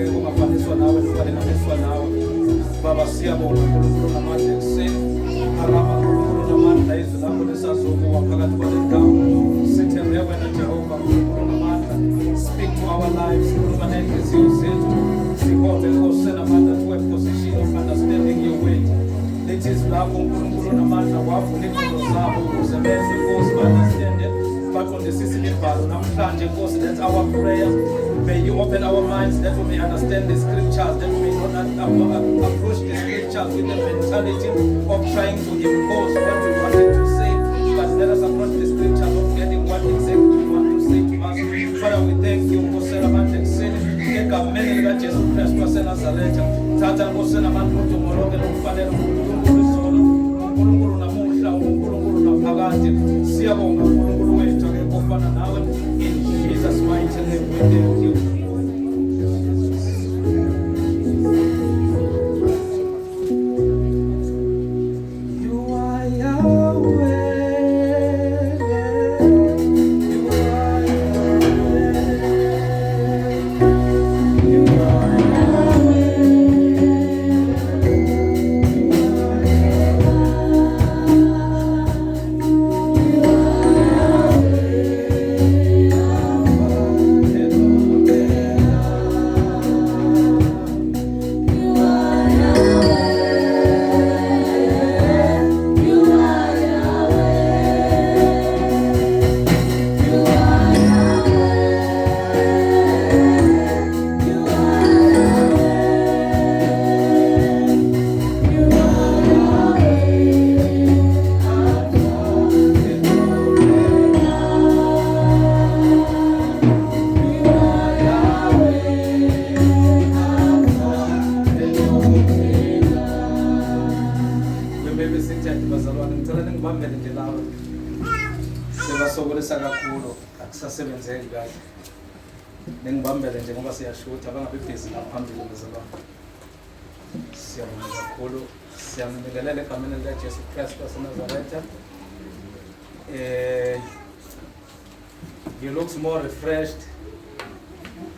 ngeke ungafaniswa nawe ufaniswa nawe. Baba siyabonga uNkulunkulu namandla ekuseni. Alaba uNkulunkulu namandla izwi lakho lisazokuwa phakathi kwale ndawo. Sithembe wena Jehova uNkulunkulu namandla. Speak to our lives. Khuluma nenhliziyo zethu. Sikhonze Nkosi namandla to a position of understanding your word. It is lapho uNkulunkulu namandla wavula ingqondo zabo ukuze bezwe Nkosi understand. But on the Sicily-Bhalo, namhlanje Nkosi, that's our prayer. May you open our minds that we may understand the scriptures, that we may not approach the scriptures with the mentality of trying to impose what we wanted to say, but let us approach the scriptures of getting what exactly we want to say to us. Father, we thank you for Selamante City. Egameni lika Jesu Kristu waseNazaretha. Thatha Nkosi nabantu uDumoloke nokufanele uNkulunkulu izolo, uNkulunkulu namuhla, uNkulunkulu naphakade. Siyabonga uNkulunkulu wethu ake kufana nawe. In Jesus' mighty name we thank you. Sasebenzeni kahle nengibambele nje ngoba siyashutha bangabe busy la phambili bezalwane. Siyabonga kakhulu, siyamnikelela egameni likaJesu Kristu waseNazaretha. You look more refreshed,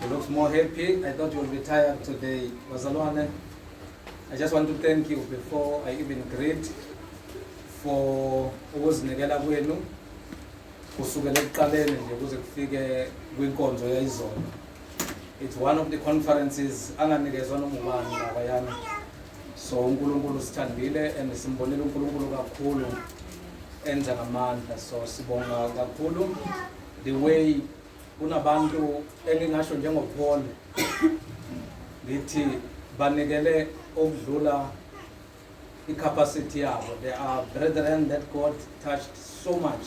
you look more happy. I thought you would be tired today, bazalwane. I just want to thank you before I even greet for ukuzinikela kwenu kusukela ekuqaleni nje kuze kufike kwinkonzo yayizolo. It's one of the conferences anganikezwa noMngubane labayana. So uNkulunkulu sithandile and simbonile uNkulunkulu kakhulu enza ngamandla. So sibonga kakhulu the way kunabantu engingasho njengoPaul ngithi banikele okudlula icapacity yabo. There are brethren that God touched so much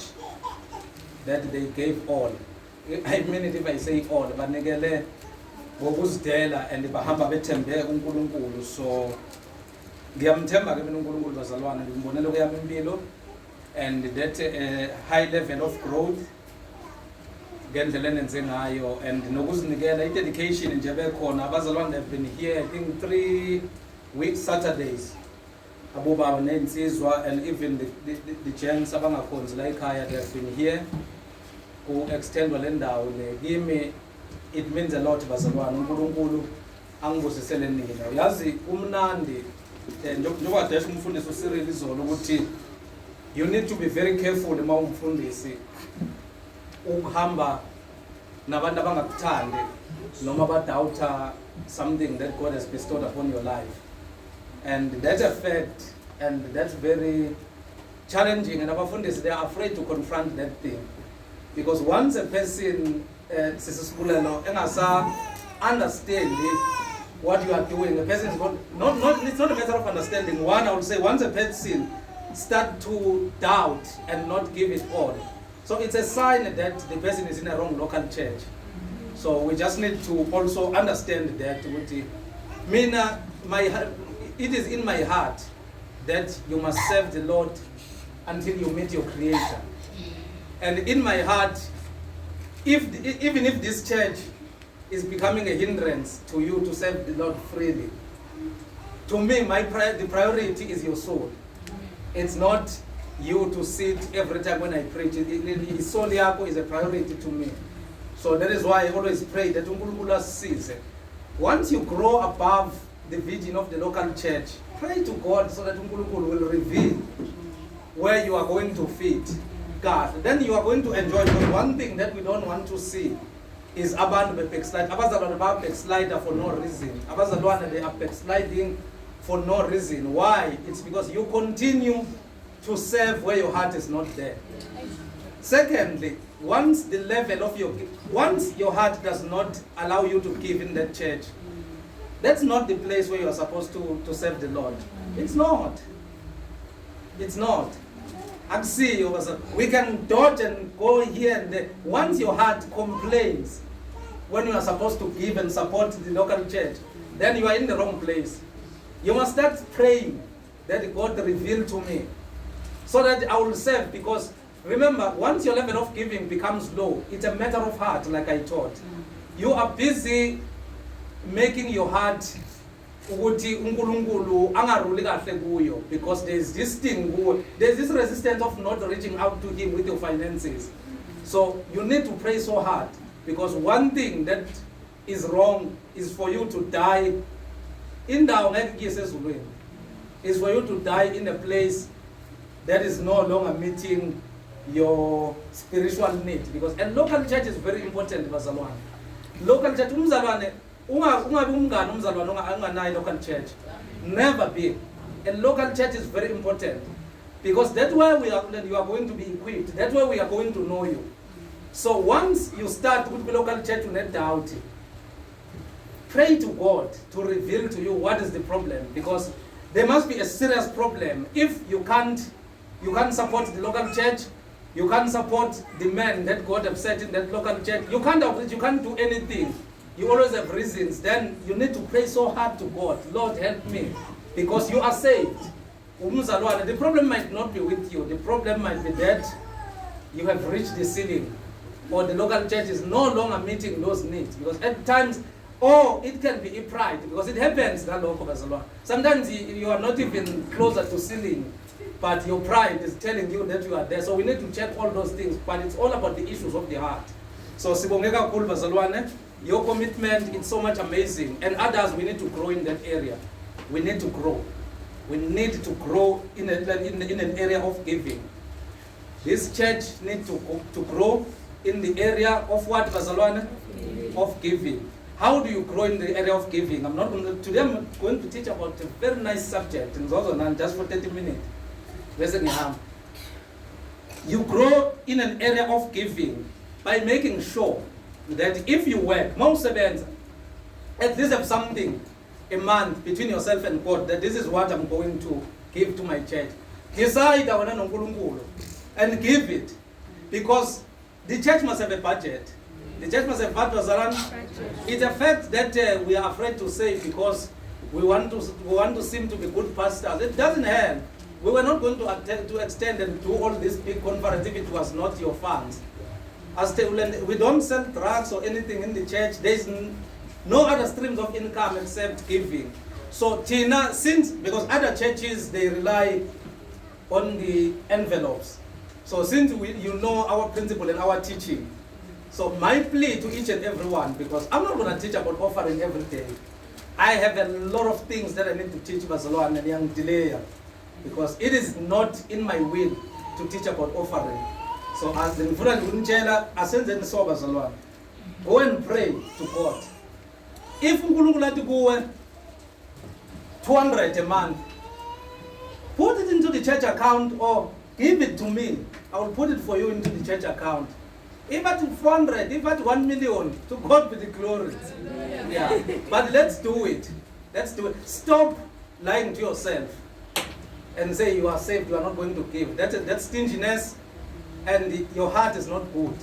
that they gave all. I mean it if I say all, banikele ngokuzidela and bahamba bethembe uNkulunkulu. So ngiyamthemba ke mina uNkulunkulu bazalwane, ngimbonele kuyami impilo and that high level of growth ngendlela enenze ngayo and nokuzinikela i-dedication nje bekhona abazalwane. They've been here I think 3 weeks Saturdays, abobaba nensizwa and even the gents abangakhonzi la ekhaya, they have been here ku extendwa le ndawo le. Kimi it means a lot bazalwane, uNkulunkulu angibusisele nina. Yazi umnandi njengoba dash umfundisi uSirili izolo ukuthi you need to be very careful uma umfundisi ukuhamba nabantu abangakuthandi noma badoubt something that God has bestowed upon your life. And that's a fact, and that's very challenging, and abafundisi they are afraid to confront that thing, because once a person engasa understand what you are doing, a person is not it's not a matter of understanding. One, I would say, once a person start to doubt and not give it all, so it's a sign that the person is in a wrong local church. So we just need to also understand that it is in my heart that you must serve the Lord until you meet your Creator. And in my heart, even if this church is becoming a hindrance to you to serve the Lord freely, to me, the priority is your soul. It's not you to sit every time when I preach. Soul yako is a priority to me. So that is why I always pray that uNkulunkulu asisize Once you grow above the vision of the local church, pray to God so that uNkulunkulu will reveal where you are going to fit God. Then you are going to enjoy. Because one thing that we don't want to see is abantu backslide. Abazalwane ba backslider for no reason. Abazalwane, they are backsliding for no reason. Why? It's because you continue to serve where your heart is not there. Secondly, once your heart does not allow you to give in that church, that's not the place where you are supposed to serve the Lord. It's not. It's not. I see you. We can dodge and go here and there. Once your heart complains when you are supposed to give and support the local church, then you are in the wrong place. You must start praying that God reveal to me so that I will serve. Because remember, once your level of giving becomes low, it's a matter of heart, like I taught. You are busy making your heart ukuthi uNkulunkulu angaruli kahle kuyo, because there's this thing, there's this resistance of not reaching out to him with your finances. So you need to pray so hard, because one thing that is wrong is for you to die is for you to die in a place that is no longer meeting your spiritual need. Because a local church is very important, bazalwane. Local church, local church. Never be. A local church is very important, because that's where you are going to be equipped. That's where we are going to know you. So once you start with the local church, you need doubt. Pray to God to reveal to you what is the problem, because there must be a serious problem. If you can't support the local church, you can't support the men that God has set in that local church, you can't do anything. You always have reasons. Then you need to pray so hard to God. Lord, help me, because you are saved. The problem might not be with you. The problem might be that you have reached the ceiling, or the local church is no longer meeting those needs. Because at times, it can be a pride, because it happens that local. Sometimes you are not even closer to ceiling, but your pride is telling you that you are there. So we need to check all those things, but it's all about the issues of the heart. So sibongeka kakhulu bazalwane, your commitment is so much amazing, and others, we need to grow in that area. We need to grow. We need to grow in an area of giving. This church needs to grow in the area of what, bazalwane? Of giving. How do you grow in the area of giving? Today I'm going to teach about a very nice subject, just for 30 minutes. You grow in an area of giving by making sure that if you work, most events, at least have something a month between yourself and God, that this is what I'm going to give to my church. Decide and give it, because the church must have a budget. The church must have budget. It's a fact that we are afraid to say, because we want to seem to be good pastors. It doesn't help. We were not going to extend and do all this big conference if it was not your funds. We don't sell drugs or anything in the church. There is no other streams of income except giving. So Tina, because other churches, they rely on the envelopes. So since you know our principle and our teaching, so my plea to each and every one, because I'm not going to teach about offering every day. I have a lot of things that I need to teach Barcelona and young delay, because it is not in my will to teach about offering. So as the go and pray to God. If you go 200 a month, put it into the church account, or give it to me. I will put it for you into the church account. If at 400, if at 1 million, to God be the glory. Yeah. But let's do it. Let's do it. Stop lying to yourself and say you are saved, you are not going to give. That's stinginess, and your heart is not good.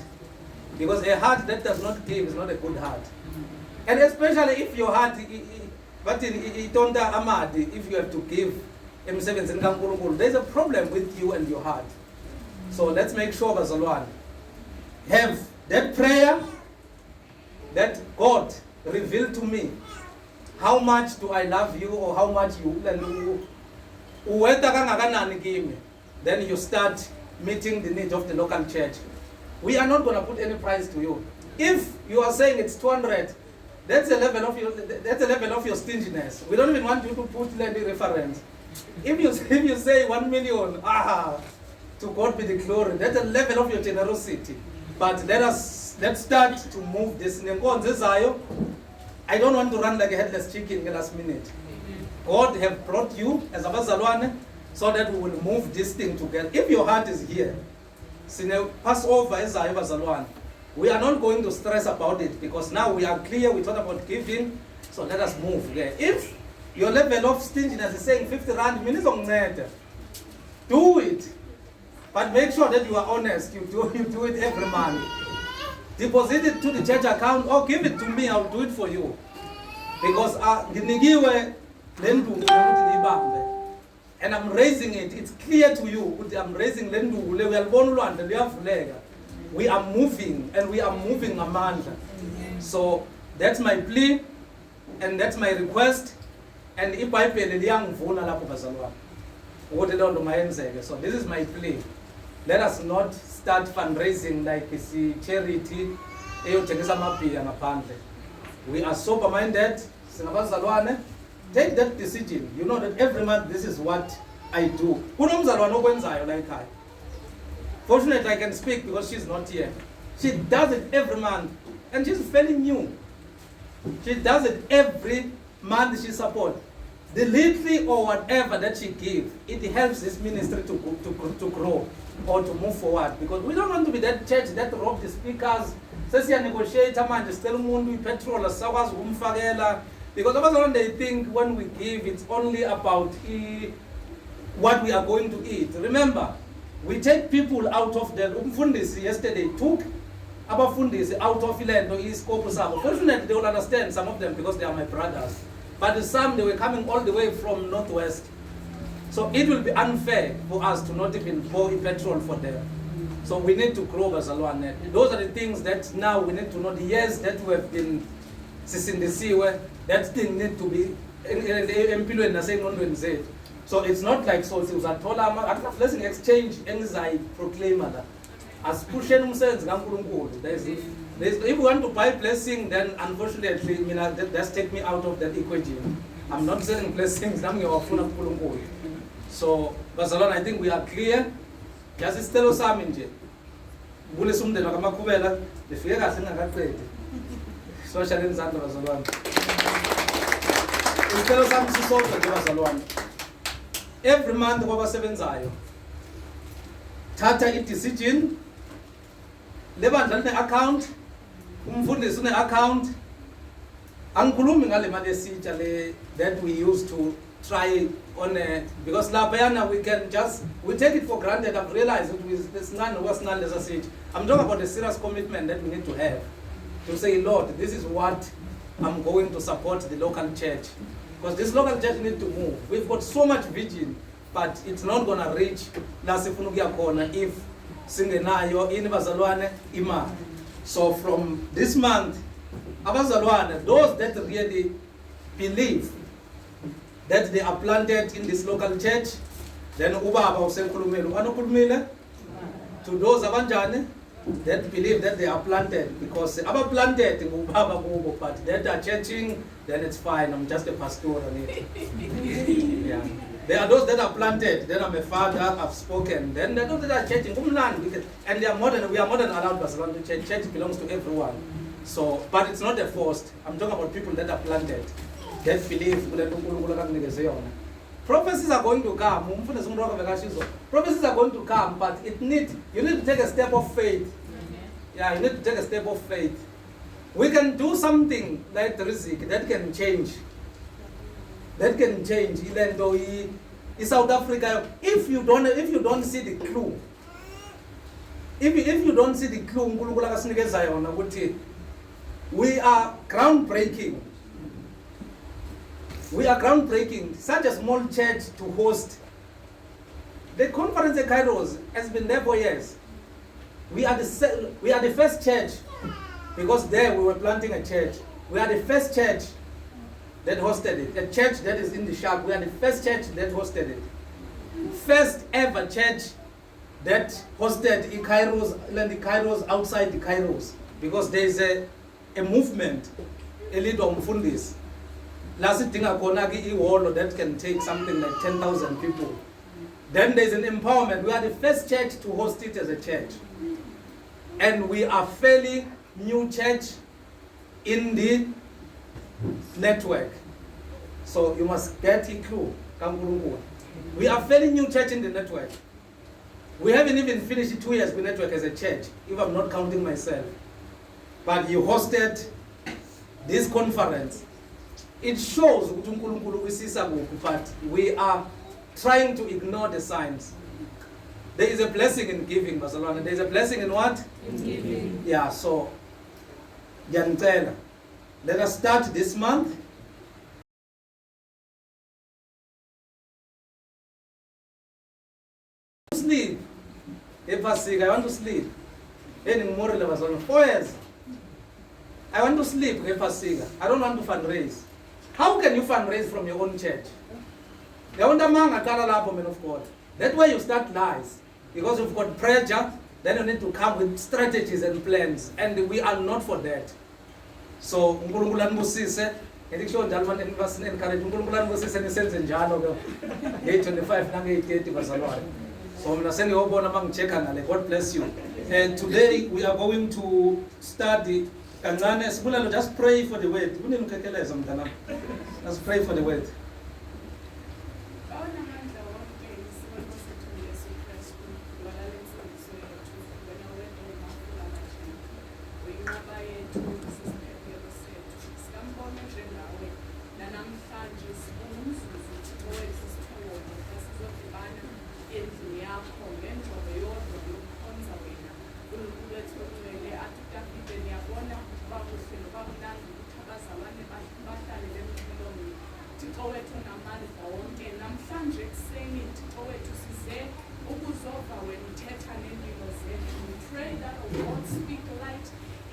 Because a heart that does not give is not a good heart. And especially if your heart, but if you have to give, there's a problem with you and your heart. So let's make sure, Bazalwan, have that prayer that God revealed to me. How much do I love you, or how much you then you start meeting the needs of the local church. We are not going to put any price to you. If you are saying it's 200, That's a level of your stinginess. We don't even want you to put lending reference. If you say 1 million, to God be the glory. That's a level of your generosity. But let's start to move this. I don't want to run like a headless chicken in the last minute. God have brought you as a bazalwane so that we will move this thing together. If your heart is here, Passover is a bazalwane. We are not going to stress about it because now we are clear, we talk about giving, so let us move there. If your level of stinginess is saying 50 rand, do it. But make sure that you are honest, you do it every month. Deposit it to the church account or give it to me, I'll do it for you. Because and I'm raising it, it's clear to you, I'm raising we are moving, and we are moving amandla. So that's my plea, and that's my request. And if I pay the young so this is my plea. Let us not start fundraising like it's a charity. We are sober-minded. Take that decision. You know that every month this is what I do. Fortunately, I can speak because she's not here. She does it every month, and she's fairly new. She does it every month she supports. The little or whatever that she gives, it helps this ministry to grow or to move forward. Because we don't want to be that church that rob the speakers, says you negotiate, just tell them petrol, because they think when we give, it's only about what we are going to eat. Remember, we take people out of the umfundisi yesterday took abafundisi out of ilendo iskopu sabo. Fortunately, they will understand some of them because they are my brothers. But some they were coming all the way from northwest. So it will be unfair for us to not even pour petrol for them. So we need to grow Bazalwane. Those are the things that now we need to know. The years that we have been in the sea where that thing need to be so it's not like so it was a tola let's exchange anxiety proclaimer as pushing if we want to buy blessing, then unfortunately that's take me out of that equation. I'm not selling blessings, so Bazalwane, I think we are clear. Just tell us something. Social in Santa Bazalwane. Tell us something. Every month, over 7 zayo. Tata it decision. Lebandla ne account. Umfundisi une account. Angikhulumi ngale mali esitsha le that we used to try on because lapayana we take it for granted. I've realized it was none was none as I said. I'm talking about the serious commitment that we need to have. To say, Lord, this is what I'm going to support the local church. Because this local church needs to move. We've got so much vision, but it's not going to reach if Singenayo in Bazalwane Ima. So from this month, Abazalwane, those that really believe that they are planted in this local church, then Ubaba Usenkulumelu, to those Abanjane, that believe that they are planted, because they are planted in but that are churching, then it's fine. I'm just a pastor. Yeah. There are those that are planted, then I'm a father, I've spoken. Then there are those that are churching, and they are modern. We are modern allowed to church. Church belongs to everyone. So, but it's not a forced. I'm talking about people that are planted, that believe. Prophecies are going to come. Prophecies are going to come, but you need to take a step of faith. Yeah, you need to take a step of faith. We can do something like the risk that can change. That can change. Even though in South Africa, if you don't see the clue, if you don't see the clue, we are groundbreaking. We are groundbreaking. Such a small church to host. The conference at Kairos has been there for years. We are the first church, because there we were planting a church. We are the first church that hosted it. A church that is in the shack. We are the first church that hosted it. First ever church that hosted in Kairos, outside the Kairos, because there is a movement elidwa umfundisi. La sidinga khona ke ihholo that can take something like 10,000 people. Then there's an empowerment. We are the first church to host it as a church. And we are fairly new church in the network. So you must get a clue. We are fairly new church in the network. We haven't even finished 2 years with network as a church, if I'm not counting myself. But you hosted this conference. It shows but we are trying to ignore the signs. There is a blessing in giving, Barcelona. There is a blessing in what? In giving. Yeah, so let us start this month. Sleep. I want to sleep. 4 years. I want to sleep. I don't want to fundraise. How can you fundraise from your own church? Of God. That's why you start lies. Because you've got pressure, then you need to come with strategies and plans. And we are not for that. So, God bless you. And today we are going to study. Just pray for the word. Let's pray for the word.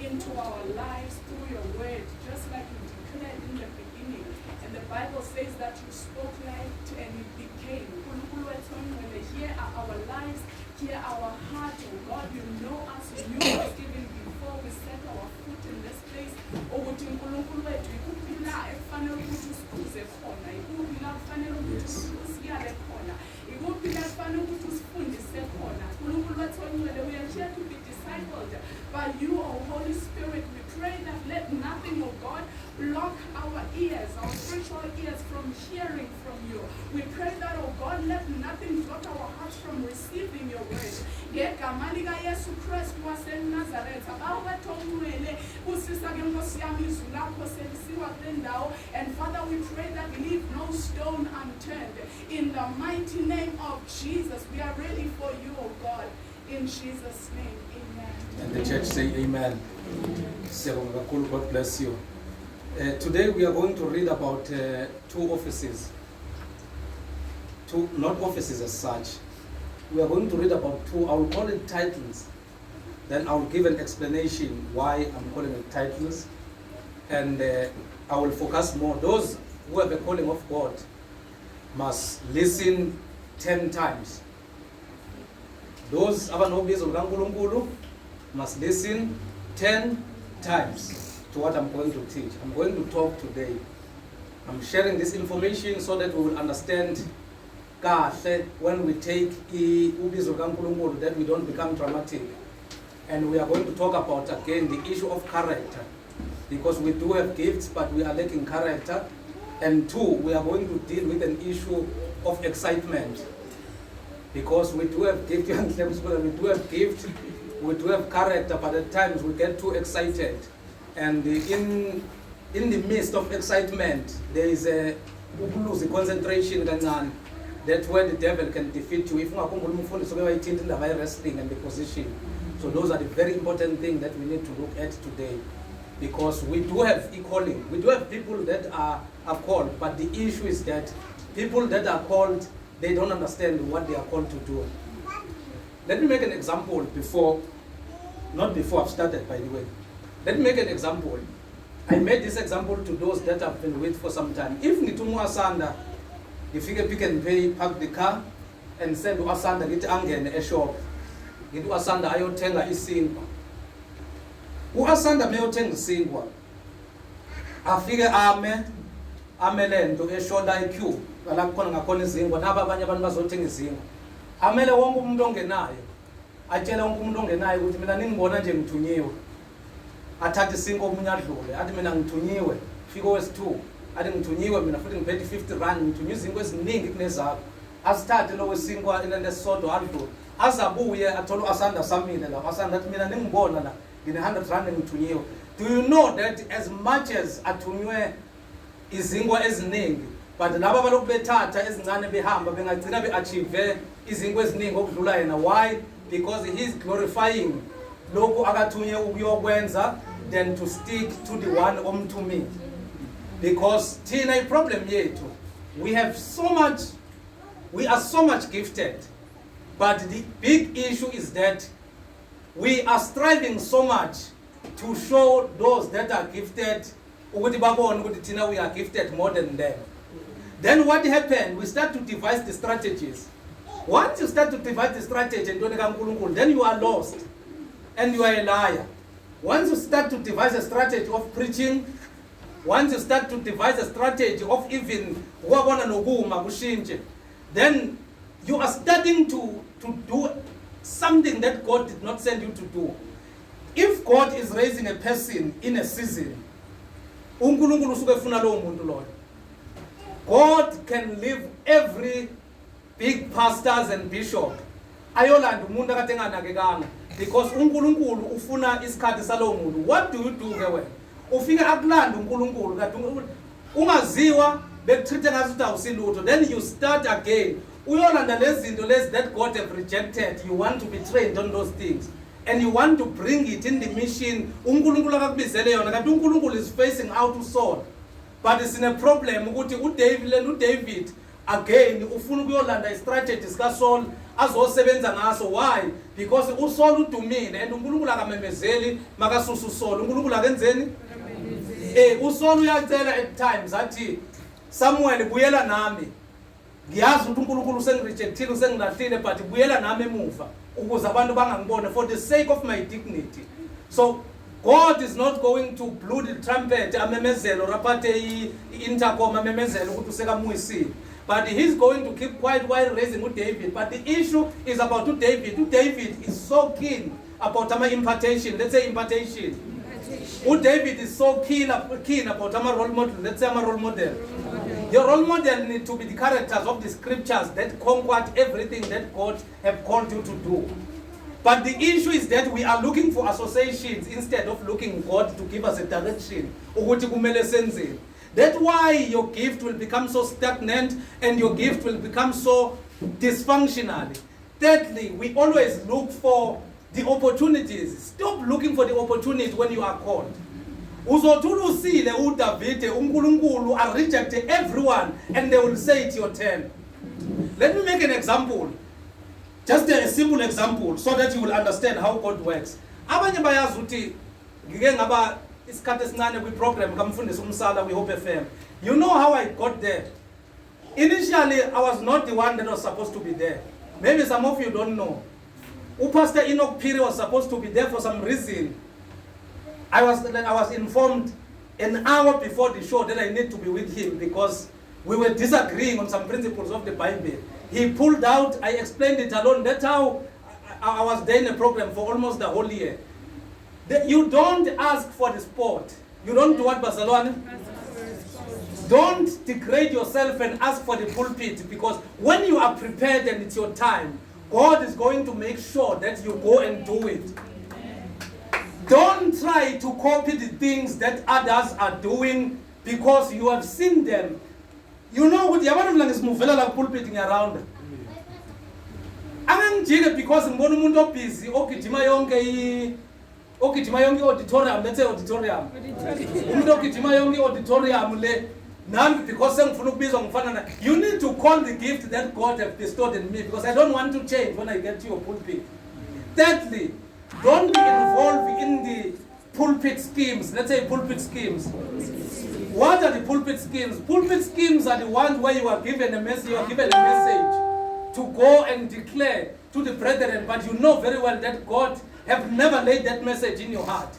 Into our lives through your word, just like you declared in the beginning. And the Bible says that you spoke light and it became. When they hear our lives, hear our heart, oh God, you know us, you knew us even before we set our foot in this place. We are here to be discipled by you, oh Holy Spirit. We pray that let nothing, oh God, block our ears, our spiritual ears from hearing from you. We pray that, oh God, let nothing block our hearts from receiving your word. And Father, we pray that leave no stone unturned. In the mighty name of Jesus, we are ready for you, oh God. In Jesus' name, amen. And the church say amen. God bless you. Today we are going to read about 2 offices. 2, not offices as such. We are going to read about 2, I will call it titles. Then I will give an explanation why I'm calling it titles. And I will focus more. Those who have a calling of God must listen 10 times. Those must listen 10 times to what I'm going to teach. I'm going to talk today. I'm sharing this information so that we will understand when we take that we don't become dramatic. And we are going to talk about again the issue of character, because we do have gifts but we are lacking character. And 2, we are going to deal with an issue of excitement, because we do have gift, we do have character, but at times we get too excited. And in the midst of excitement, there is a concentration. That's where the devil can defeat you. If you wrestling and the position. So those are the very important things that we need to look at today. Because we do have calling. We do have people that are called, but the issue is that people that are called, they don't understand what they are called to do. Let me make an example not before I've started, by the way. Let me make an example. I made this example to those that have been with for some time. If Nitumu Asanda, if you Pick and Pay, park the car, and send to Asanda, get angry a shop, get Asanda, Ayotenga is singwa. Asanda Meotenga singwa. afike amelento eshoda iQ la kukhona ngakhona izingwa naba abanye abantu bazothenga izingwa amele wonke umuntu ongenayo atshela wonke umuntu ongenayo ukuthi mina ningibona nje ngithunyiwe athathe isinko omunye adlule athi mina ngithunyiwe fika wesi2 athi ngithunyiwe mina futhi ngiphethe 50 rand ngithunywa izinto eziningi kunezakho asithathe lo wesinkwa inene sisodwa adlule azabuye athola asanda samile la asanda athi mina ningibona la ngine 100 rand ngithunyiwe. Do you know that as much as athunywe izingwa eziningi but laba balokhu bethatha ezincane behamba bengagcina beachieve izingwa eziningi okudlula yena? Why? Because he is glorifying lokhu akathunye ukuyokwenza than to stick to the one omthumile. Because thina iproblem yethu, we are so much gifted, but the big issue is that we are striving so much to show those that are gifted ukuthi babone ukuthi thina we are gifted more than them. Then what happened? We start to devise the strategies. Once you start to devise the strategy then you are lost and you are a liar. Once you start to devise a strategy of preaching, once you start to devise a strategy of even then you are starting to do something that God did not send you to do. If God is raising a person in a season, God can leave every big pastors and bishop ayolanda umuntu akatenganakekanga because uNkulunkulu ufuna isikhathi salowo muntu. What do you do ke wena? Ufika akulanda uNkulunkulu kanti ungaziwa bekutreat ngazuthi awusilutho, then you start again uyolanda lezi zinto lezi that God have rejected. You want to be trained on those things and you want to bring it in the mission uNkulunkulu akakubizele yona kanti uNkulunkulu is facing out to Saul. But it's in a problem ukuthi uDavid again ufuna ukuyolanda istrategy sika Saul azosebenza ngaso. Why? Because uSaul udumile and uNkulunkulu akamemezeli makasusu uSaul. uNkulunkulu akenzeni? uSaul uyacela at times athi Samuel buyela nami. Ngiyazi ukuthi uNkulunkulu usengirejectile usengilahlile but buyela nami emuva ukuze abantu bangangibone for the sake of my dignity. So God is not going to blow the trumpet amemezelo rapate intercom amemezelo ukuthi usekamuyisile. But he's going to keep quiet while raising David. But the issue is about David. David is so keen about impartation. Let's say impartation. David is so keen about role model. Let's say role model. Your role model need to be the characters of the scriptures that conquered everything that God have called you to do. But the issue is that we are looking for associations instead of looking God to give us a direction. That's why your gift will become so stagnant and your gift will become so dysfunctional. Thirdly, we always look for the opportunities. Stop looking for the opportunity when you are called. Uzothula uDavid uNkulunkulu are rejected everyone and they will say it's your turn. Let me make an example. Just a simple example so that you will understand how God works. Abanye bayazi ukuthi ngike ngaba isikhathi esincane kwi-program kamfundisi umsala we Hope FM. You know how I got there? Initially, I was not the one that was supposed to be there. Maybe some of you don't know. Pastor Enock Piri was supposed to be there for some reason. I was informed an hour before the show that I need to be with him because we were disagreeing on some principles of the Bible. He pulled out, I explained it alone. That's how I was there in a program for almost the whole year. You don't ask for the sport. You don't do what, Barcelona? Don't degrade yourself and ask for the pulpit because when you are prepared and it's your time, God is going to make sure that you go and do it. Don't try to copy the things that others are doing because you have seen them. You know what yabantu is movela la pulpiting around. Angangijike because ngibona umuntu obusy ogijima yonke auditorium, let's say auditorium. Umuntu ogijima yonke auditorium le nami because sengifuna ukubizwa ngifana na. You need to call the gift that God has bestowed in me because I don't want to change when I get to your pulpit. Thirdly, don't be involved in the pulpit schemes. Let's say pulpit schemes. What are the pulpit schemes? Pulpit schemes are the ones where you are given a message, to go and declare to the brethren, but you know very well that God have never laid that message in your heart.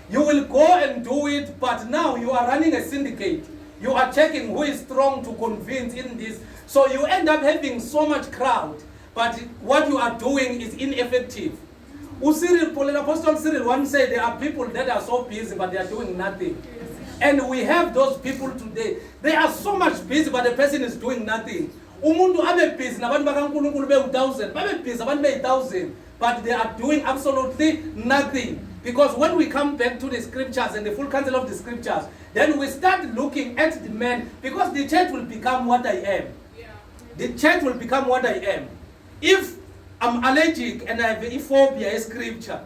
You will go and do it, but now you are running a syndicate. You are checking who is strong to convince in this. So you end up having so much crowd, but what you are doing is ineffective. Apostle Cyril once said there are people that are so busy, but they are doing nothing. And we have those people today. They are so much busy, but the person is doing nothing. Umuntu abe busy, nabantu bakaNkulunkulu be 1,000, babe busy, abantu be 1,000, but they are doing absolutely nothing. Because when we come back to the scriptures and the full counsel of the scriptures, then we start looking at the man, because the church will become what I am. The church will become what I am. If I'm allergic and I have a phobia scripture,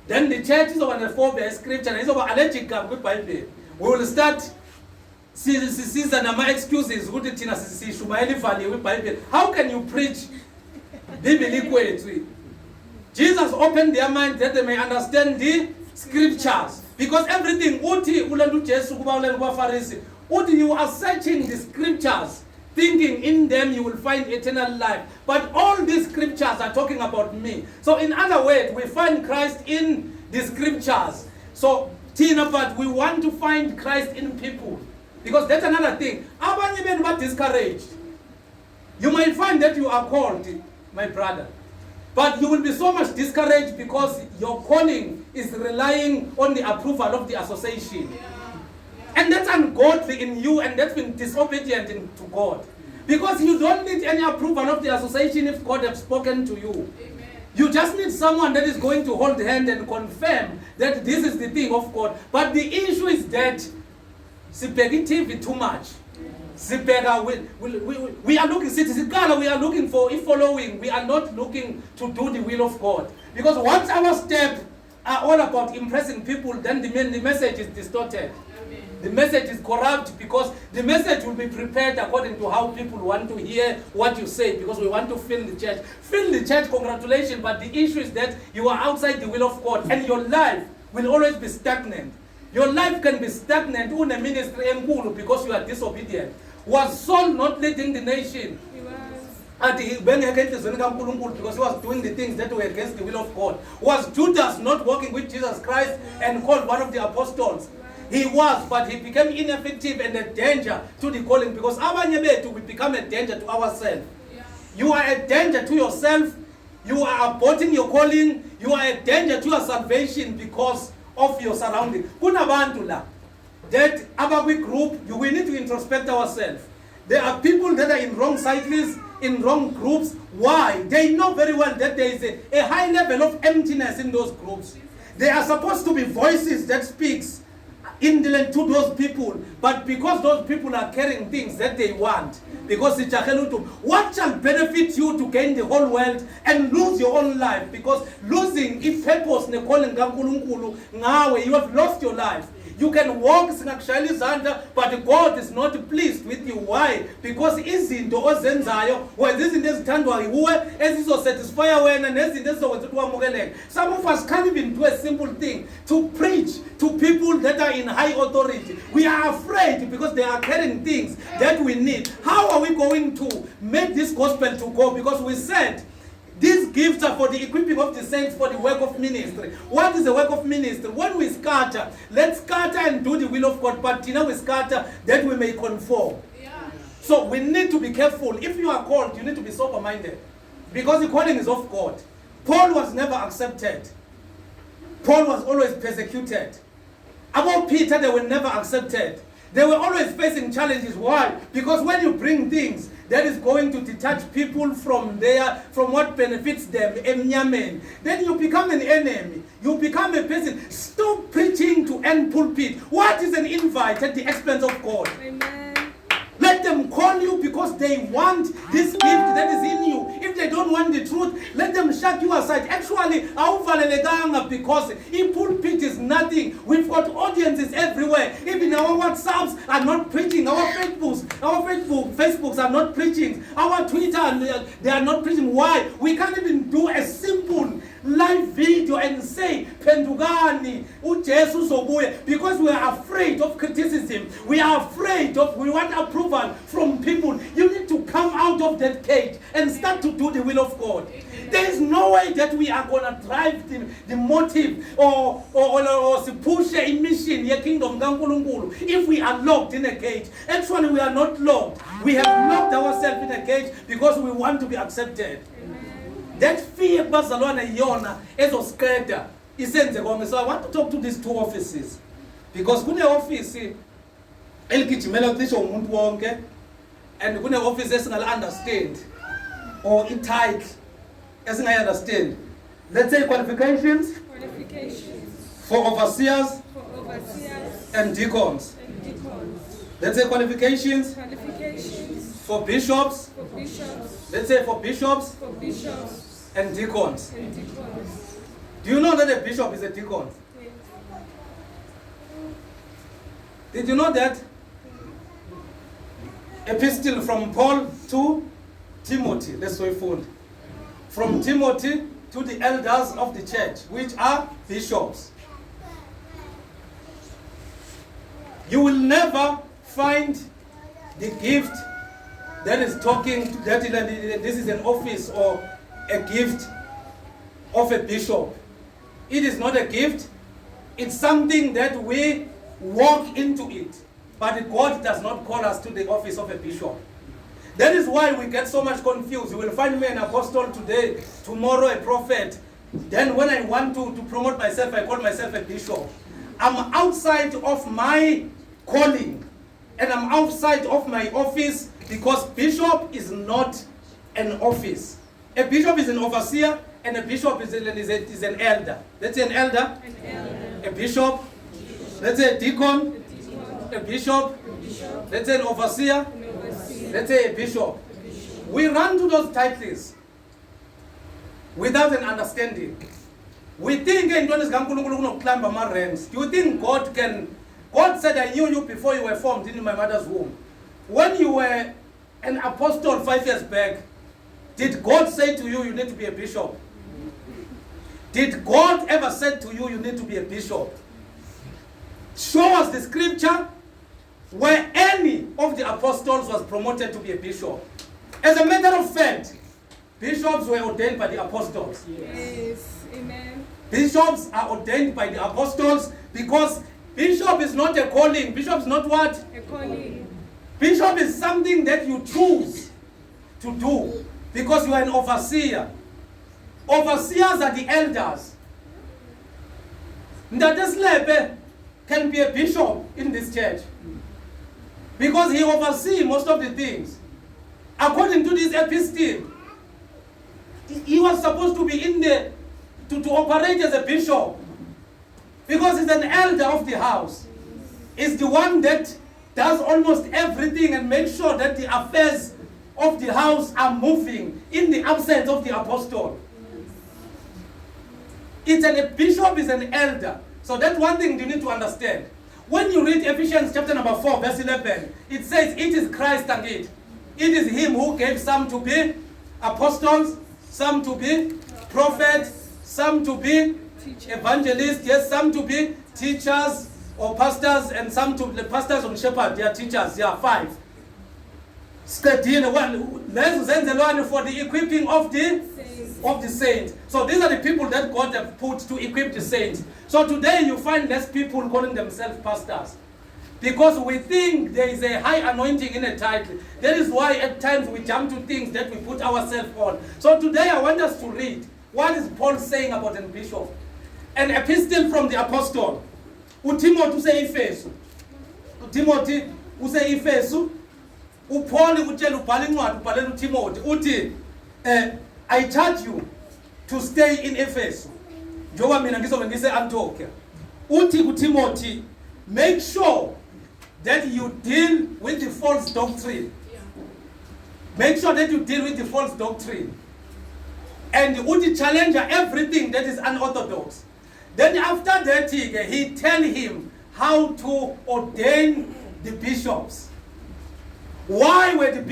then the church is over a phobia scripture and it's over allergic with Bible. We will start season excuses with Bible. How can you preach biblically? Jesus opened their mind that they may understand the scriptures. Because everything, you are searching the scriptures, thinking in them you will find eternal life. But all these scriptures are talking about me. So in other words, we find Christ in the scriptures. So, but we want to find Christ in people. Because that's another thing. Abanye benu ba discouraged. You might find that you are called, my brother. But you will be so much discouraged because your calling is relying on the approval of the association. And that's ungodly in you, and that's been disobedient to God. Because you don't need any approval of the association if God has spoken to you. Amen. You just need someone that is going to hold the hand and confirm that this is the thing of God. But the issue is that TV too much. We are looking for a following. We are not looking to do the will of God. Because once our steps are all about impressing people, then the message is distorted. Amen. The message is corrupt, because the message will be prepared according to how people want to hear what you say, because we want to fill the church. Fill the church, congratulations, but the issue is that you are outside the will of God, and your life will always be stagnant. Your life can be stagnant in a ministry because you are disobedient. Was Saul not leading the nation? He was. Because he was doing the things that were against the will of God. Was Judas not walking with Jesus Christ and called one of the apostles? He was, but he became ineffective and a danger to the calling, because we become a danger to ourselves. You are a danger to yourself. You are aborting your calling. You are a danger to your salvation because of your surroundings. That our group, we need to introspect ourselves. There are people that are in wrong cycles, in wrong groups. Why? They know very well that there is a high level of emptiness in those groups. There are supposed to be voices that speaks indolent to those people, but because those people are carrying things that they want, because what shall benefit you to gain the whole world and lose your own life? Because losing its purpose, you have lost your life. You can walk, but God is not pleased with you. Why? Because izinto ozenzayo, izinto ezithandwa yiwe ezizosatisfy wena nezinto ezizokwenza ukuthi wamukeleke. Some of us can't even do a simple thing to preach to people that are in high authority. We are afraid because they are carrying things that we need. How are we going to make this gospel to go? Because we said these gifts are for the equipping of the saints for the work of ministry. What is the work of ministry? When we scatter, let's scatter and do the will of God, but we scatter that we may conform. Yeah. So we need to be careful. If you are called, you need to be sober-minded, because the calling is of God. Paul was never accepted. Paul was always persecuted. About Peter, they were never accepted. They were always facing challenges. Why? Because when you bring things that is going to detach people from what benefits them, then you become an enemy. You become a person. Stop preaching to end pulpit. What is an invite at the expense of God? Amen. Let them call you because they want this gift that is in you. If they don't want the truth, let them shut you aside. Actually, because in pulpit is nothing. We've got audiences everywhere. Even our WhatsApps are not preaching. Our Facebooks are not preaching. Our Twitter, they are not preaching. Why? We can't even do a simple live video and say Pendugani uJesu uzobuya, because we are afraid of criticism. We want approval from people. You need to come out of that cage and start to do the will of God. There is no way that we are going to drive the motive or push a mission in kingdom if we are locked in a cage. Actually, we are not locked. We have locked ourselves in a cage because we want to be accepted. Amen. That fear bazalwana yona ezosqeda isenze konke. So I want to talk to these two offices because kune office eligijimela cishe umuntu wonke and kune office esingala understand or entitled as I understand. Let's say qualifications for overseers and deacons. Let's say qualifications for bishops. Let's say for bishops and deacons. Do you know that a bishop is a deacon? Did you know that? Epistle from Paul to Timothy. Let's say fold. From Timothy to the elders of the church, which are bishops. You will never find the gift that is talking, that this is an office or a gift of a bishop. It is not a gift. It's something that we walk into it. But God does not call us to the office of a bishop. That is why we get so much confused. You will find me an apostle today, tomorrow a prophet. Then when I want to promote myself, I call myself a bishop. I'm outside of my calling. And I'm outside of my office because bishop is not an office. A bishop is an overseer and a bishop is an elder. Let's say an elder. A bishop. Let's say a deacon. A bishop. Let's say an overseer. Let's say a bishop. We run to those titles without an understanding. We think do you think God can? God said, I knew you before you were formed in my mother's womb. When you were an apostle 5 years back, did God say to you, you need to be a bishop? Did God ever say to you, you need to be a bishop? Show us the scripture where any of the apostles was promoted to be a bishop. As a matter of fact, bishops were ordained by the apostles. Yes. Amen. Bishops are ordained by the apostles because bishop is not a calling. Bishop is not what? A calling. Bishop is something that you choose to do because you are an overseer. Overseers are the elders. Ndadeslepe can be a bishop in this church because he oversees most of the things. According to this epistle, he was supposed to be in the to operate as a bishop because he's an elder of the house. He's the one that does almost everything and makes sure that the affairs of the house are moving in the absence of the apostle. A bishop is an elder. So that's one thing you need to understand. When you read Ephesians chapter number 4, verse 11, it says, it is Christ and it. It is him who gave some to be apostles, some to be prophets, some to be evangelists, yes, some to be teachers or pastors, and some to the pastors and shepherds, they are teachers, they are 5. For the equipping of the saints. So these are the people that God have put to equip the saints. So today you find less people calling themselves pastors. Because we think there is a high anointing in a title. That is why at times we jump to things that we put ourselves on. So today I want us to read what is Paul saying about a bishop. An epistle from the apostle. Timothy say Ephesus. Timothy say Ephesus. Paul utshela ubhala incwadi ubhalela uTimothy uthi I charge you to stay in Ephesus. Njoba mina ngizobe ngise Antioch. Uthi kuTimothy, make sure that you deal with the false doctrine. Make sure that you deal with the false doctrine. And uthi challenge everything that is unorthodox. Then after that he tell him how to ordain the bishops. Why the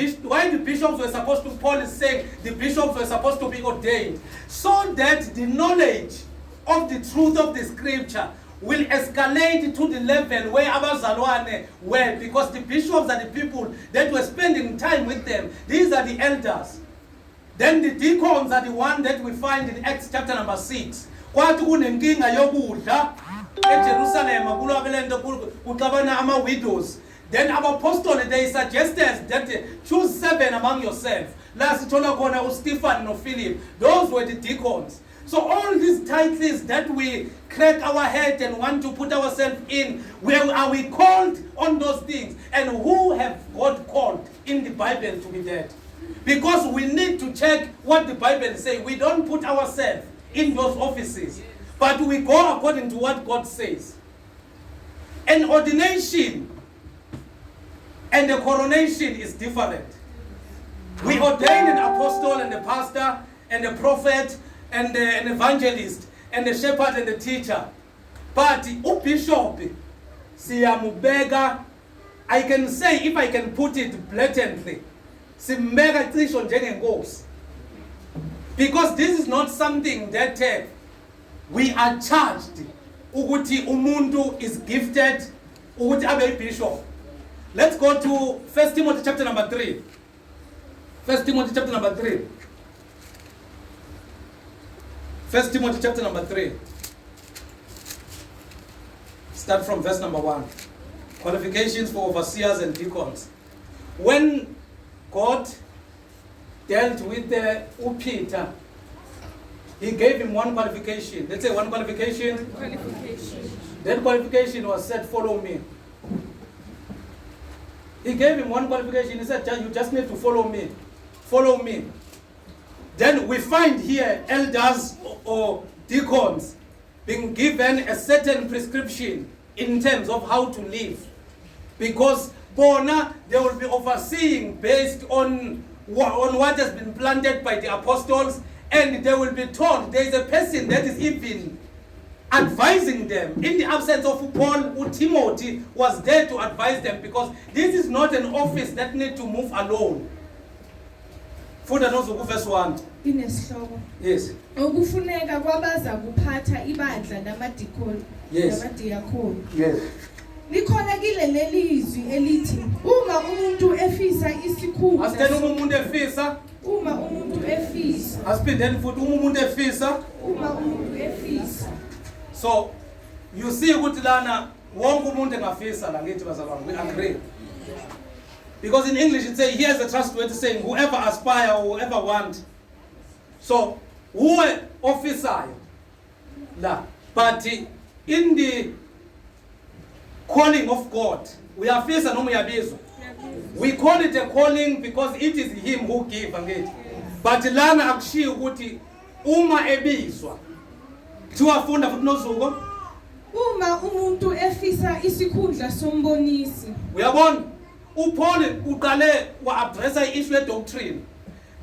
bishops were supposed to, Paul is saying the bishops were supposed to be ordained, so that the knowledge of the truth of the scripture will escalate to the level where abazalwane were, because the bishops are the people that were spending time with them. These are the elders. Then the deacons are the one that we find in Acts chapter number 6. Kwathi kunenkinga yokudla eJerusalem kulwa kelento kuxabana ama widows. Then our apostle, they suggested that choose 7 among yourselves. Last sithola khona uStephen no Philip. Those were the deacons. So all these titles that we crack our head and want to put ourselves in, where are we called on those things? And who have God called in the Bible to be that? Because we need to check what the Bible says. We don't put ourselves in those offices, but we go according to what God says. An ordination and the coronation is different. We ordain an apostle and a pastor and a prophet and an evangelist and a shepherd and a teacher. But bishop, siyamubeka, I can say, if I can put it blatantly, simbeka cisho njengenkosi. Because this is not something that we are charged. Ukuthi umuntu is gifted ukuthi abe bishop. Let's go to 1 Timothy chapter number 3. 1 Timothy chapter number 3. 1 Timothy chapter number 3. Start from verse number 1. Qualifications for overseers and deacons. When God dealt with Peter, he gave him one qualification. Let's say one qualification. That qualification was said, follow me. He gave him one qualification. He said, you just need to follow me. Follow me. Then we find here elders or deacons being given a certain prescription in terms of how to live. Because bona, they will be overseeing based on what has been planted by the apostles, and they will be told there is a person that is even advising them. In the absence of Paul, Timothy was there to advise them, because this is not an office that needs to move alone. Funda nozo verse 1. Inesihloko. Yes. Okufuneka kwabaza kuphatha ibandla namadikoni namadiakoni. Yes. Likhonekile lelizwi elithi uma umuntu efisa isikhundla. Asitena umuntu efisa. Uma umuntu efisa. Asiphindeni futhi umuntu efisa. Uma umuntu efisa. So you see ukuthi lana wonke umuntu engafisa la ngithi bazalwane, we agree. Because in English it says, here's a trustworthy saying, whoever aspire or whoever want. So who officer la, but in the calling of God, we are facing no muyabizwa. We call it a calling because it is him who gave it. But lana akushiya ukuthi uma ebizwa. Thiwafunda futhi nozuko. Uma umuntu efisa isikhundla sombonisi. Uyabona? uPaul uqale wa-addressa i-issue ye-doctrine,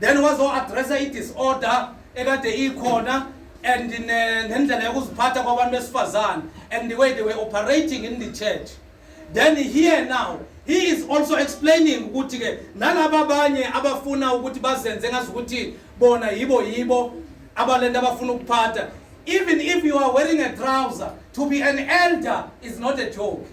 then wazo-addressa i-disorder ekade ikhona and nendlela yokuziphatha kwabantu besifazane and the way they were operating in the church. Then here now he is also explaining ukuthi ke nalabo abanye abafuna ukuthi bazenze ngazukuthi bona yibo abalenda abafuna ukuphatha. Even if you are wearing a trouser, to be an elder is not a joke.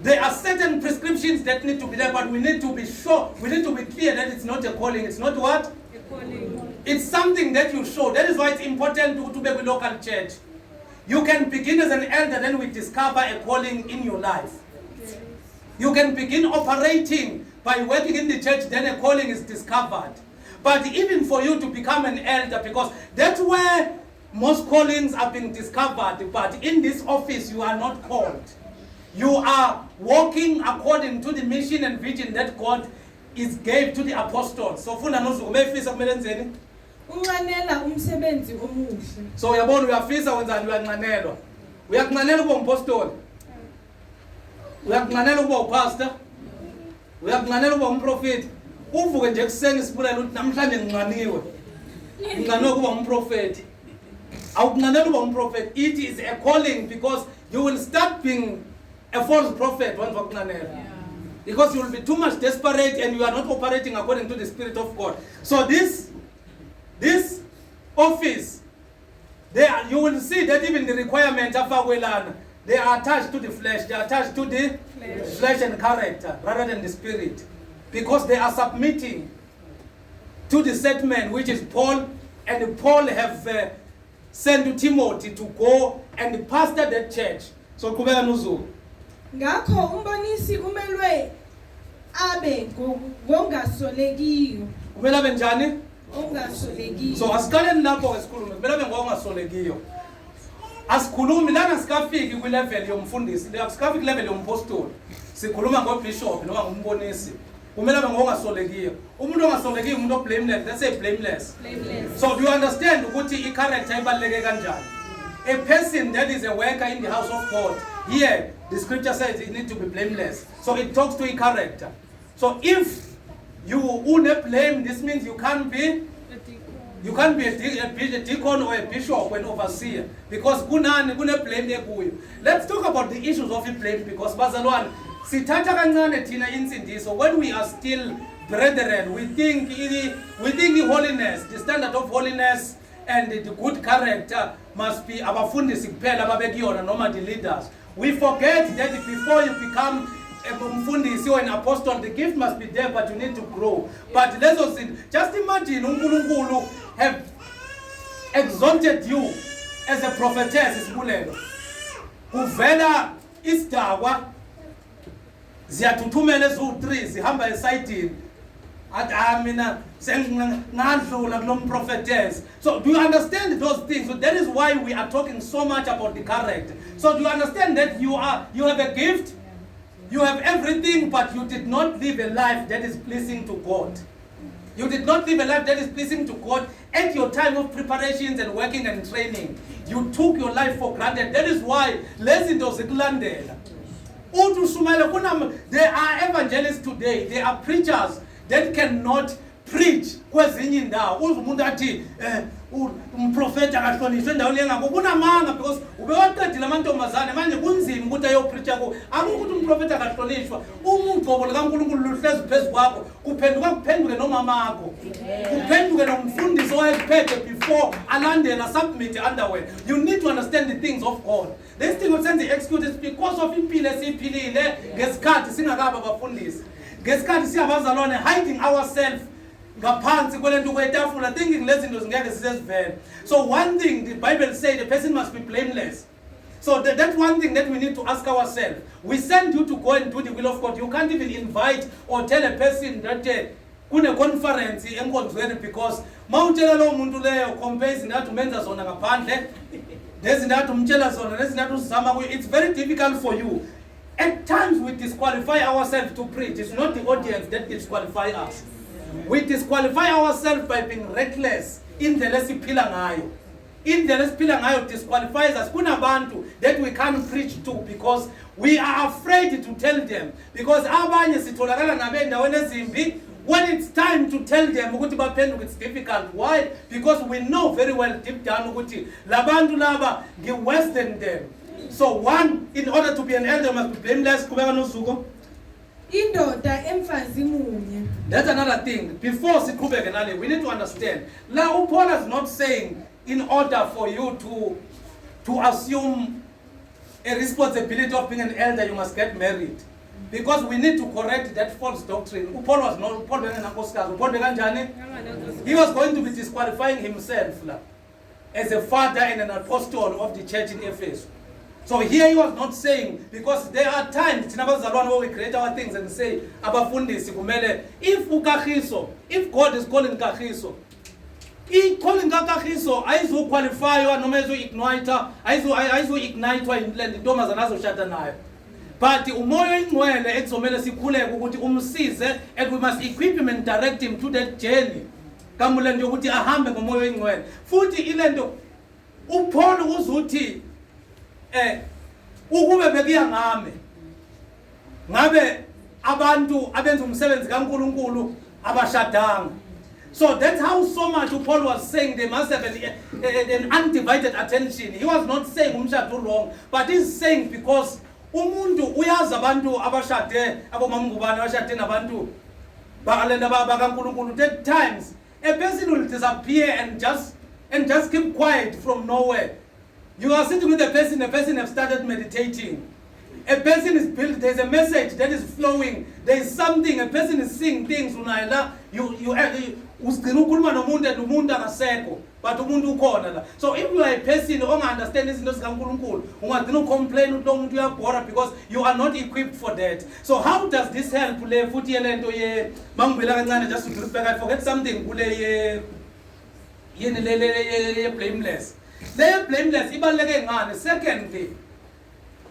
There are certain prescriptions that need to be there, but we need to be sure, we need to be clear that it's not a calling. It's not what? A calling. It's something that you show. That is why it's important to be a local church. You can begin as an elder, then we discover a calling in your life. Yes. You can begin operating by working in the church, then a calling is discovered. But even for you to become an elder, because that's where most callings are being discovered, but in this office you are not called. You are walking according to the mission and vision that God is gave to the apostles. So funda nozuko mefisa kumele enzeni? Unqanela umsebenzi omuhle. So uyabona uyafisa wenzani, uyanqanelwa. Uyakunqanela ukuba umpostoli. Uyakunqanela ukuba upastor. Uyakunqanela ukuba umprofeti. Uvuke nje kuseni sibulela ukuthi namhlanje nginqaniwe. Nginqanwe ukuba umprofeti. Awukunqanela ukuba umprofeti. It is a calling because you will start being a false prophet once wakunqanela. Because you will be too much desperate and you are not operating according to the Spirit of God. So this office, you will see that even the requirements of Awelana, they are attached to the flesh. They are attached to the flesh and character rather than the spirit. Because they are submitting. to the set man, which is Paul, and Paul have sent Timothy to go and pastor that church. So kubeka nuzu. Ngakho umbonisi umelwe abe ngongasolekiyo. Kumele abe njani? Ongasolekiyo. So asiqaleni lapho esikhuluma, kumele abe ngongasolekiyo. Asikhulumi lana sikafiki kwi-level yomfundisi, asikafiki level yompostoli. Sikhuluma ngobishop noma ngumbonisi. Kumele abe ngongasolekiyo. Umuntu ongasolekiyo umuntu oblameless, let's say blameless. Blameless. So do you understand ukuthi i-character ibaluleke kanjani? A person that is a worker in the house of God, here the scripture says it needs to be blameless. So it talks to a character. So if you une blame, this means you can't be a deacon or a bishop or an overseer, because kunani kune blame ekuyo. Let's talk about the issues of blame, because bazalwane sithatha kancane thina insindiso when we are still brethren. We think holiness, the standard of holiness and the good character must be abafundisi kuphela ababekuyona noma the leaders. We forget that before you become a mfundisi or an apostle, the gift must be there, but you need to grow. But let's also just imagine uNkulunkulu have exalted you as a prophetess isibulelo. Kuvela isidakwa ziyathuthumela ezu3 zihamba esayidini. Mina sengadlula kulo prophetess. So do you understand those things? So that is why we are talking so much about the character. So do you understand that you have a gift, you have everything, but you did not live a life that is pleasing to God. You did not live a life that is pleasing to God at your time of preparations and working and training. You took your life for granted. That is why lezinto zikulandela. There are evangelists today, there are preachers that cannot preach kwezinye indawo. Umuntu athi umprofeta akahlonishwe endaweni engakho kunamanga, because ubewaqedile amantombazane manje kunzima ukuthi ayopreacha ko. Akukuthi umprofeta akahlonishwa, umugcobo likaNkulunkulu luhlezi phezulu kwakho, kuphenduke nomamakho, kuphenduke nomfundisi owayephethe before alandela submit underwear. You need to understand the things of God. This thing of sending excuses because of impilo esiphilile ngesikhathi singakabi abafundisi, ngesikhathi siyabazalwane hiding ourselves ngaphansi kwelento kwetafula thinking lezinto zingeke sisezivele. So one thing the Bible says, the person must be blameless. So that's one thing that we need to ask ourselves. We send you to go and do the will of God. You can't even invite or tell a person that kune conference enkonzweni, because mawutshela lo muntu leyo compare izinto umenza zona ngaphandle lezinto umtshela zona lezinto uzama kuyo, it's very difficult for you. At times we disqualify ourselves to preach. It's not the audience that disqualify us. We disqualify ourselves by being reckless in the lesiphila ngayo. In the lesiphila ngayo disqualifies us. Kunabantu that we can't preach to because we are afraid to tell them. Because abanye sitholakala nabendaweni ezimbi. When it's time to tell them ukuthi baphenduke, it's difficult. Why? Because we know very well deep down ukuthi labantu laba ngi worse than them. So one, in order to be an elder, must be blameless. Kubeka nosuku. Indoda emfazi munye. That's another thing. Before siqhubeke nale, we need to understand. Now Paul is not saying in order for you to assume a responsibility of being an elder, you must get married. Because we need to correct that false doctrine. Paul was not. He was going to be disqualifying himself as a father and an apostle of the church in Ephesus. So here he was not saying, because there are times where we create our things and say, abafundisi kumele, if God is calling kagiso, calling kagiso, aizu qualify noma aizu ignite intombazana azoshada nayo. But umoya ingcwele ekuzomela sikhuleke ukuthi umsize, and we must equip him and direct him to that journey. Kamulendo ukuthi ahambe ngomoya ingcwele. Futhi ilento uPaul uzuthi ukube bekuya ngabe abantu abenza umsebenzi kaNkulunkulu abashadanga. So that's how so much Paul was saying they must have an undivided attention. He was not saying umshado wrong, but he's saying because umuntu uyazi abantu abashade abomama Ngubane abashade nabantu baalenda bakaNkulunkulu. At times a person will disappear and just keep quiet from nowhere. You are sitting with the person has started meditating. A person is built, there's a message that is flowing. There is something, a person is seeing things. usigcina ukhuluma nomuntu and umuntu akasekho but umuntu ukhona la. So if you are a person onga-understand izinto zikaNkulunkulu ungagcina ucomplain ukuthi lo muntu uyabhora because you are not equipped for that. So how does this help le futhi yelento ye mangibela kancane just to look back, I forget something kule ye yini le blameless. Le blameless ibaluleke ngani? Secondly,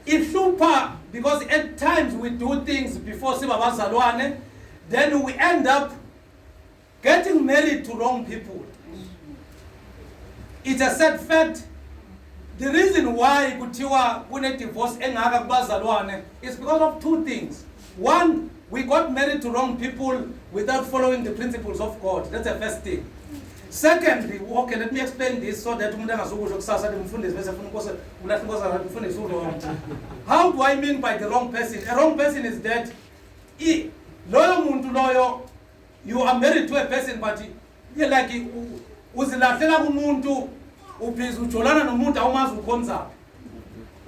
ihlupha because at times we do things before sibabazalwane, then we end up getting married to wrong people. It's a sad fact. The reason why kuthiwa kune divorce engaka kubazalwane is because of two things. One, we got married to wrong people without following the principles of God. That's the first thing. Secondly, okay, let me explain this so that umuntu angazukusho kusasa ndimfundise bese funa ukose ulahle inkosi ngifundise ulo. How do I mean by the wrong person? A wrong person is that loyo muntu loyo, you are married to a person but you're like uzilahlela kumuntu ubhizi ujolana nomuntu awumazi ukhonza.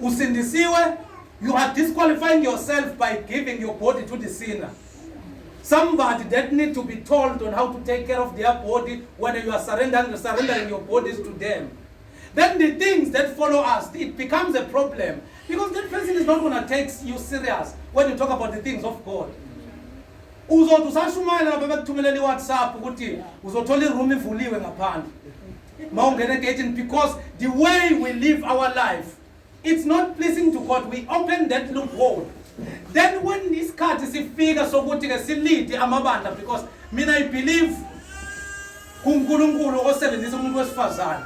Usindisiwe, you are disqualifying yourself by giving your body to the sinner. Somebody that need to be told on how to take care of their body when you are surrendering your bodies to them. Then the things that follow us, it becomes a problem because that person is not going to take you serious when you talk about the things of God. Uzothi usashumayela babekuthumelele iWhatsApp ukuthi uzothola iroom ivuliwe ngaphandle. Mawungena egate because the way we live our life, it's not pleasing to God. We open that loophole. Then when isikhathi sifika sokuthi ke silide amabandla because mina I believe kuNkulunkulu osebenzisa umuntu wesifazane.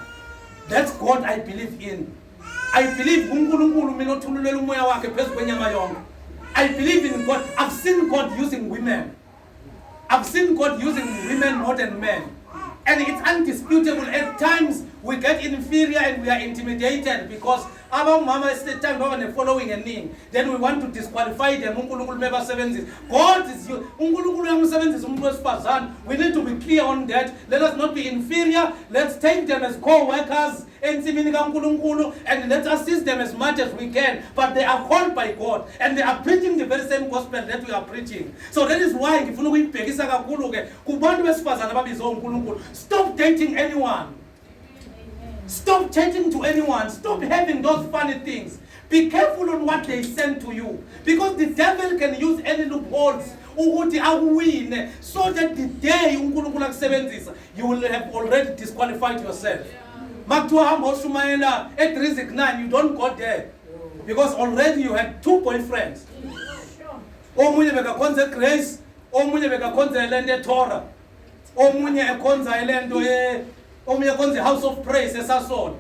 That's God I believe in. I believe kuNkulunkulu mina othululela umoya wakhe phezulu kwenyama yonke. I believe in God. I've seen God using women. I've seen God using women more than men. And it's undisputable. At times we get inferior and we are intimidated because our mama is the time when they're following a name. Then we want to disqualify them. God is you. We need to be clear on that. Let us not be inferior. Let's take them as co-workers and let's assist them as much as we can. But they are called by God and they are preaching the very same gospel that we are preaching. So that is why stop dating anyone. Stop chatting to anyone. Stop having those funny things. Be careful on what they send to you. Because the devil can use any loopholes so that the day you will have already disqualified yourself. At Rizik 9, you don't go there. Because already you had 2 boyfriends. Omunye bekakhonza grace, omunye bekakhonza elende Torah. Omunye ekhonza elendo omunye konze house of praise esasol.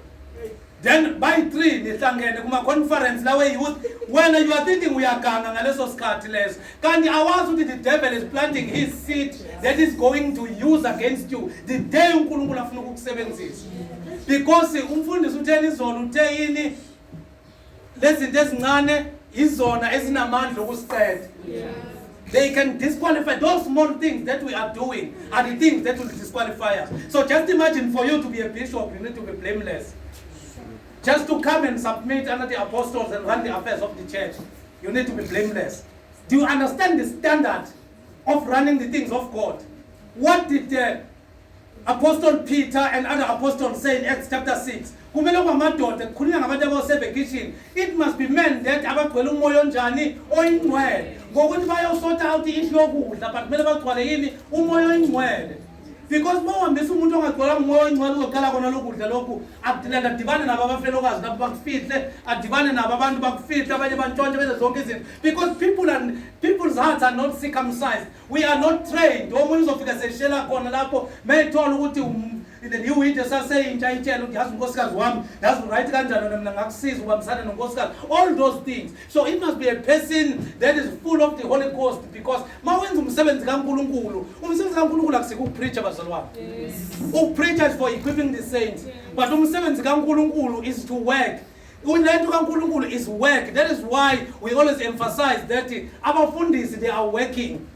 Then by 3 nihlangene kuma conference lawe youth when you are thinking uyaganga ngaleso sikhathi leso kanti awazi ukuthi the devil is planting his seed that is going to use against you the day uNkulunkulu afuna ukukusebenzisa. Because umfundisi utheni izolo uthe yini lezinto ezincane izona ezinamandla okusiceda. They can disqualify. Those small things that we are doing are the things that will disqualify us. So just imagine for you to be a bishop, you need to be blameless. Just to come and submit under the apostles and run the affairs of the church, you need to be blameless. Do you understand the standard of running the things of God? What did Apostle Peter and other apostles say in Acts chapter 6? It must be men that abagcwele umoya onjani oyingcwele ngokuthi bayosota out issue yokudla but kumele bagcwale yini umoya oyingcwele. Because mawuhambisa umuntu ongagcwala umoya oyingcwele uzokhala kona lokudla lokhu adibane nabo abafelokazi lapho bakufihle adibane nabo abantu bakufihle abanye bantshontshe benze zonke izinto because people's hearts are not circumcised. We are not trained. Omunye uzofika seshela khona lapho mayithola ukuthi you eat saying all those things. So it must be a person that is full of the Holy Ghost because preach is for equipping the saints, but is to work. Is work. That is why we always emphasize that our fundis they are working.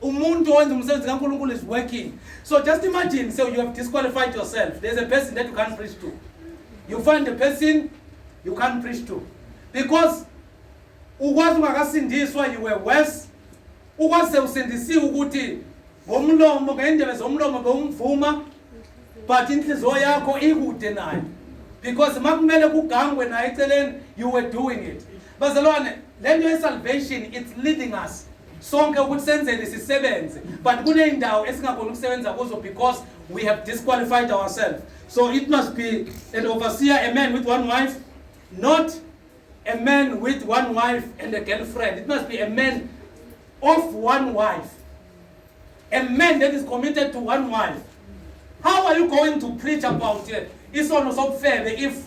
Umuntu is working. So just imagine, so you have disqualified yourself. There's a person that you can't preach to. You find a person you can't preach to. Because you were worse. ngomlomo ngendebe zomlomo bewumvuma but inhliziyo yakho ikude naye because makumele kugangwe naye eceleni you were doing it. Bazalwane, lento ye-salvation it's leading us sonke ukuthi senzele sisebenze but kuneyindawo esingakhona ukusebenza kuzo because we have disqualified ourselves. So it must be an overseer, a man with one wife, not a man with one wife and a girlfriend. It must be a man of one wife, a man that is committed to one wife. How are you going to preach about it if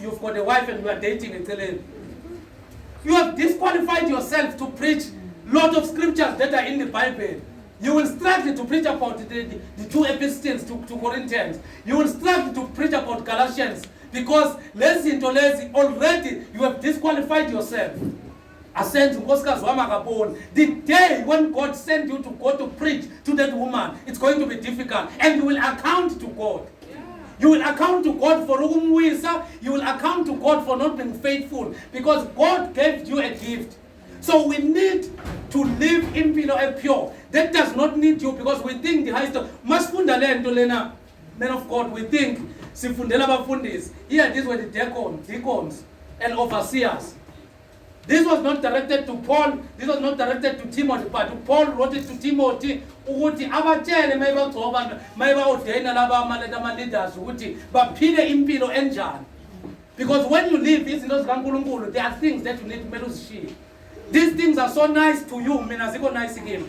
you've got a wife and you are dating a You have disqualified yourself to preach lot of scriptures that are in the Bible. You will struggle to preach about the two epistles to Corinthians. You will struggle to preach about Galatians because already you have disqualified yourself. The day when God sent you to go to preach to that woman, it's going to be difficult. And you will account to God. You will account to God for ukumwisa. You will account to God for not being faithful because God gave you a gift. So we need to live impilo pure. That does not need you because we think the highest masifunda lento lena men of God we think sifundela abafundisi. Here these were the deacons and overseers. This was not directed to Paul, this was not directed to Timothy, but Paul wrote it to Timothy ukuthi abatshele mayibagcoba mayiba-ordaina laba ama-leaders ukuthi baphile impilo enjani. Because when you live izinto zikaNkulunkulu there are things that you need to uzishiye. These things are so nice to you, mina zikho nice kimi.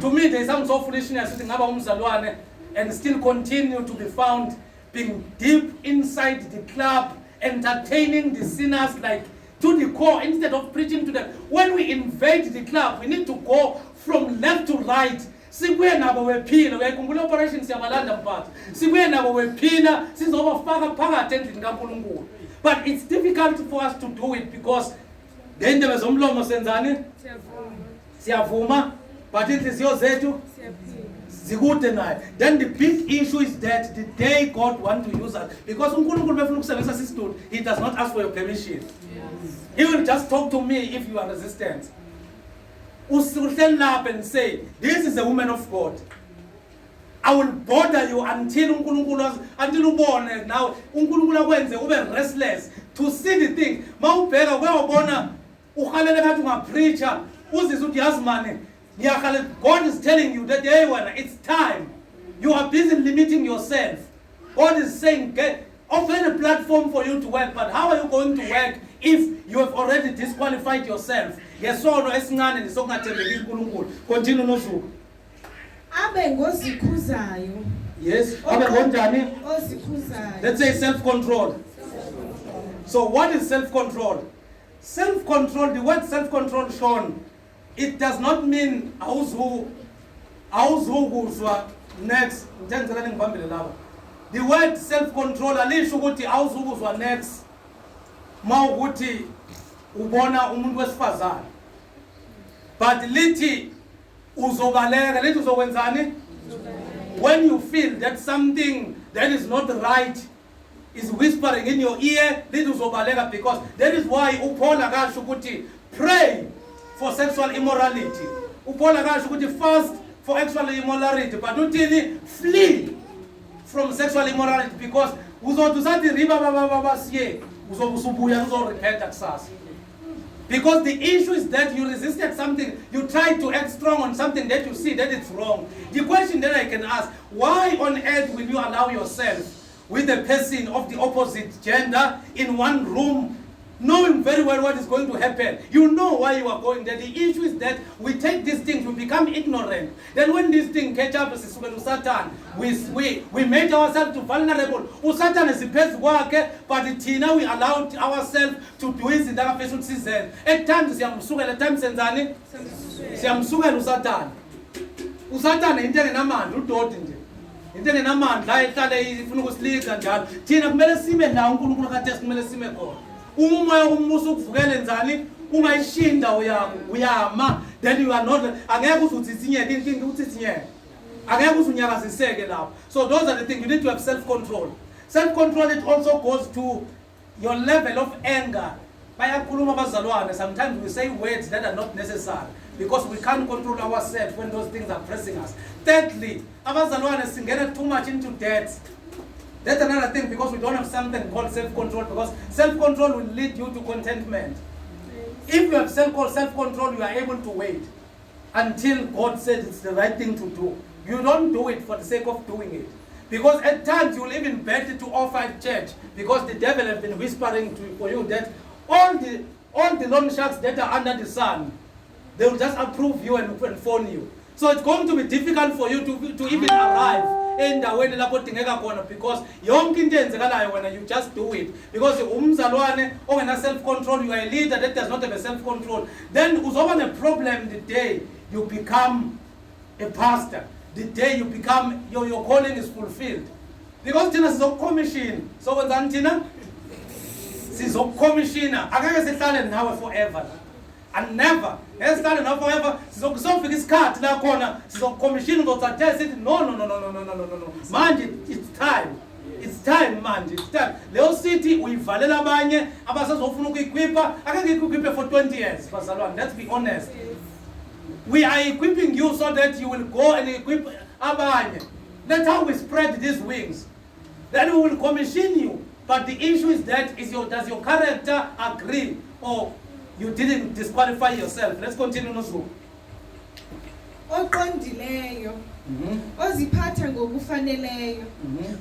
To me there sounds so foolishness ukuthi ngaba umzalwane and still continue to be found being deep inside the club entertaining the sinners like to the core instead of preaching to them. When we invade the club, we need to go from left to right. Sibuye nabo wephila, uyayikhumbula operations yabalanda mphatha. Sibuye nabo wephila, sizobafaka phakathi endlini kaNkulunkulu. But it's difficult for us to do it because ngendebe zomlomo senzani? Siyavuma. But inhliziyo zethu zikude naye. Then the big issue is that the day God wants to use us, because uNkulunkulu befuna ukusebenzisa sisitulo, he does not ask for your permission. He will just talk to me if you are resistant. Stand up and say, this is a woman of God. I will bother you until ubone now uNkulunkulu akwenze ube restless to see the thing. Mawubheka kweyobona ukhalele ngathi ungapreacher uzizwe uthi yazi mane ngiyakhala. God is telling you that hey wena it's time. You are busy limiting yourself. God is saying open a platform for you to work, but how are you going to work if you have already disqualified yourself? Yesono esincane nisokungathembeki uNkulunkulu. Continue nosuku. Abe ngozikhuzayo. Yes, abe ngonjani? Ozikhuzayo. Let's say self-control. So what is self-control? Self-control, the word self-control shown, it does not mean awuzukuzwa next. The word self-control alisho ukuthi awuzukuzwa next mawukuthi ubona umuntu wesifazane. But lithi uzobaleka, lithi uzokwenzani? When you feel that something that is not right is whispering in your ear, lithi uzobaleka, because that is why uPaul akasho ukuthi pray for sexual immorality. uPaul akasho ukuthi fast for sexual immorality, but uthini flee from sexual immorality, because uzothi sathi riba baba siye uzobusubuya uzorepent kusasa. Because the issue is that you resisted something, you tried to act strong on something that you see that it's wrong. The question that I can ask, why on earth will you allow yourself with a person of the opposite gender in one room, knowing very well what is going to happen? You know why you are going there. The issue is that we take these things, we become ignorant. Then when these things catch up with Satan, we make ourselves vulnerable. Satan is the best worker, but now we allow ourselves to do it in that person season. At times, at times, Satan. Usatan into namandla udoti nje. Into namandla ehlala ifuna ukusilika njalo. Thina kumele sime la uNkulunkulu kade kumele sime khona. Umoya umusa ukuvukele njani ungayishinda uyama, then you are not angeke uzuthinyeke inkinga uthithinyeke. Angeke uzunyakaziseke lapho. So those are the things you need to have self-control. Self-control, it also goes to your level of anger. bayakhuluma abazalwane. Sometimes we say words that are not necessary because we can't control ourselves when those things are pressing us. Thirdly, abazalwane singena too much into debt. That's another thing, because we don't have something called self-control, because self-control will lead you to contentment. If you have self-control, you are able to wait until God says it's the right thing to do. You don't do it for the sake of doing it. Because at times you will even beg to offer at church, because the devil has been whispering for you that all the loan sharks that are under the sun, they will just approve you and phone you. So it's going to be difficult for you to even arrive endaweni lapho dingeka khona, because yonke into enzekalayo when you just do it. Because umzalwane ongena self-control, you are a leader that does not have a self-control, then uzoba a problem the day you become a pastor, the day you become your calling is fulfilled. Because thina sizokucommission, so wenzani thina sizokucommissiona, akeke sihlale nawe forever. And never. Esther enough forever. Sizofika isikhathi la khona sizokucommission uzothatha sithi no. Manje it's time. It's time manje. It's time. Leyo city uyivalela abanye abasazofuna ukuyiquipa, akeke ikuquipe for 20 years. Bazalwane, let's be honest. We are equipping you so that you will go and equip abanye. That's how we spread these wings. Then we will commission you. But the issue is that does your character agree, or you didn't disqualify yourself? Let's continue nozu. Oqondileyo, oziphatha ngokufaneleyo,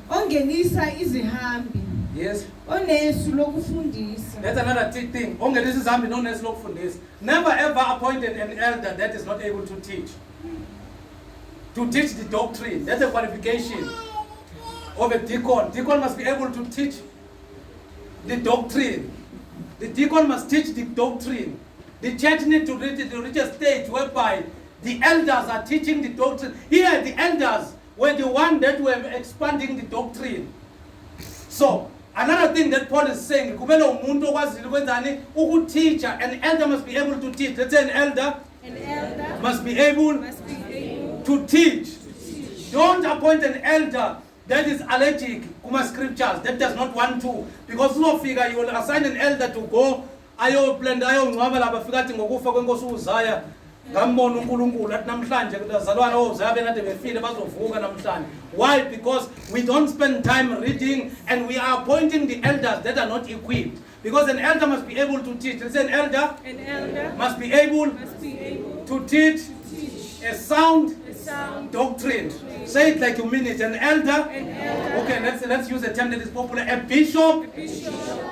ongenisa izihambi. Yes. Onesu lokufundisa. That's another thing. Ongenisa izihambi nonesu lokufundisa. Never ever appointed an elder that is not able to teach. To teach the doctrine. That's a qualification of a deacon. Deacon must be able to teach the doctrine. The deacon must teach the doctrine. The church needs to reach a stage whereby the elders are teaching the doctrine. Here, the elders were the one that were expanding the doctrine. So, another thing that Paul is saying, an elder must be able to teach. Let's say an elder must be able to teach. Don't appoint an elder that is allergic to scriptures, that does not want to, because no figure you will assign an elder to go ayo blend ayo ngwabela abafikathi ngokufa kwenkosi uZaya ngambona uNkulunkulu athi namhlanje kuzalwana oZaya benade befile bazovuka namhlanje. Why? Because we don't spend time reading, and we are appointing the elders that are not equipped, because an elder must be able to teach. Let's say an elder must be able to teach a sound doctrine. Say it like you mean it. An elder. Okay, let's use a term that is popular. A bishop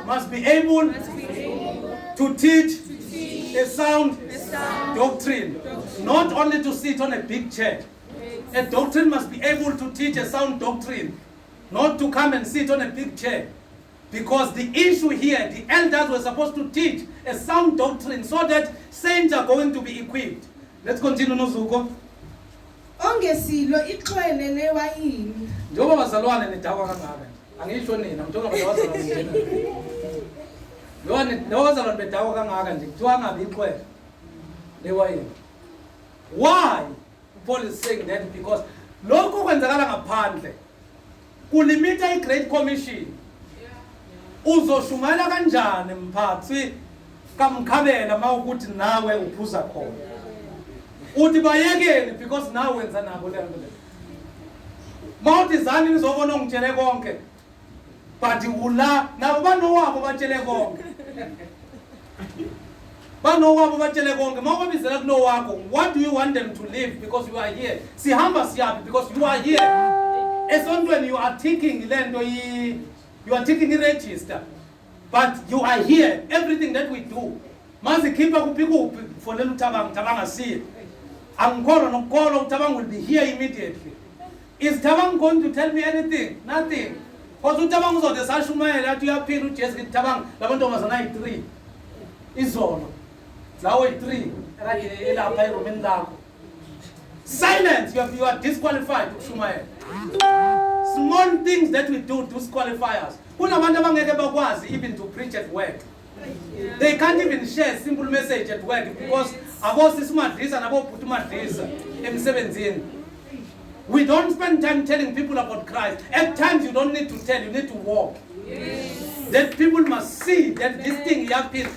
must be able to teach a sound doctrine. Not only to sit on a big chair. A doctrine must be able to teach a sound doctrine. Not to come and sit on a big chair. Because the issue here, the elders were supposed to teach a sound doctrine so that saints are going to be equipped. Let's continue, Nozuko. Ongesilo ixwele lewayini. Njengoba bazalwane nidakwa kangaka. Angisho nina, ngithoka bazalwane njena. Lo bazalwane bedakwa kangaka nje. Kuthiwa ngabe ixwele lewayini. Why? Paul is saying that because lokho kwenzakala ngaphandle kulimita i-Great Commission. Uzoshumayela kanjani mphathi kamkhabela mawukuthi nawe uphuza khona? Uthi bayekeni because nawe wenza nabo le nto le. Mawuthi zani nizobona ngitshele konke. But ula nabo banowabo batshele konke. Banowabo batshele konke. Mawubizela kulo wakho, what do you want them to live because you are here? Sihamba siyapi because you are here. Esontweni you are ticking le nto you are taking a register, but you are here. Everything that we do, mazikhipha kuphi kuphi for le Thabang see. Angkolo nokolo Thabang will be here immediately. Is Thabang going to tell me anything? Nothing. Because Thabang uzode sashumayela athi uyaphila uJesu Thabang labantombazana ayi3. Izolo. Lawo ayi3 akade elapha eRomeni lakho. Silence, you are disqualified to shumayela. Small things that we do disqualify us. Kunabantu abangeke bakwazi even to preach at work. They can't even share a simple message at work because abosisimadlisa nabobhutumadlisa emsebenzini. We don't spend time telling people about Christ. At times you don't need to tell, you need to walk. That people must see that this thing happened.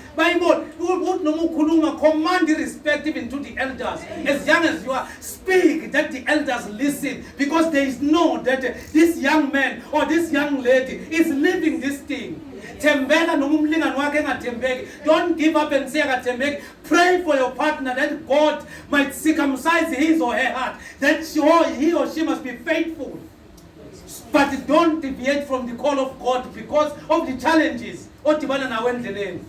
elders. As young as you are, speak that the elders listen, because they know that this young man or this young lady is living this thing. Tembeka noma umlingani wakhe engathembeki. Don't give up and say akathembeki. Pray for your partner that God might circumcise his or her heart, that he or she must be faithful. But don't deviate from the call of God because of the challenges odibana nawo endleleni.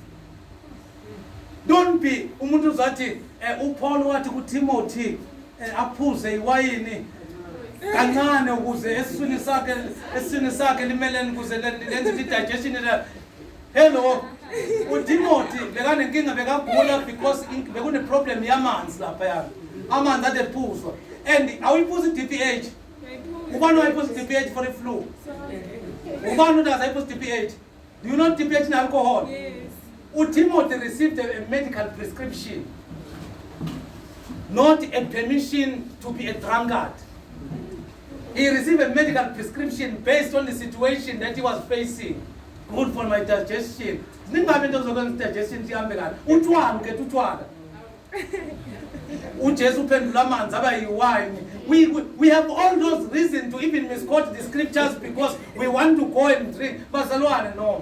Don't be umuntu uzathi uPaul wathi kuTimothy aphuze iwayini kancane ukuze esiswini sakhe limelene ukuze lenze digestion. Hello, uTimothy bekanenkinga bekagula because bekune problem yamanzi lapha yana. Amanzi ade phuzwa. And awuyiphuza iDPH. Ubani wayiphuza iDPH for the flu? Ubani udaza ayiphuza iDPH? Do you know DPH in alcohol? Yes. Timothy received a medical prescription, not a permission to be a drunkard. He received a medical prescription based on the situation that he was facing. Good for my digestion. Digestion. We have all those reasons to even misquote the scriptures because we want to go and drink. No.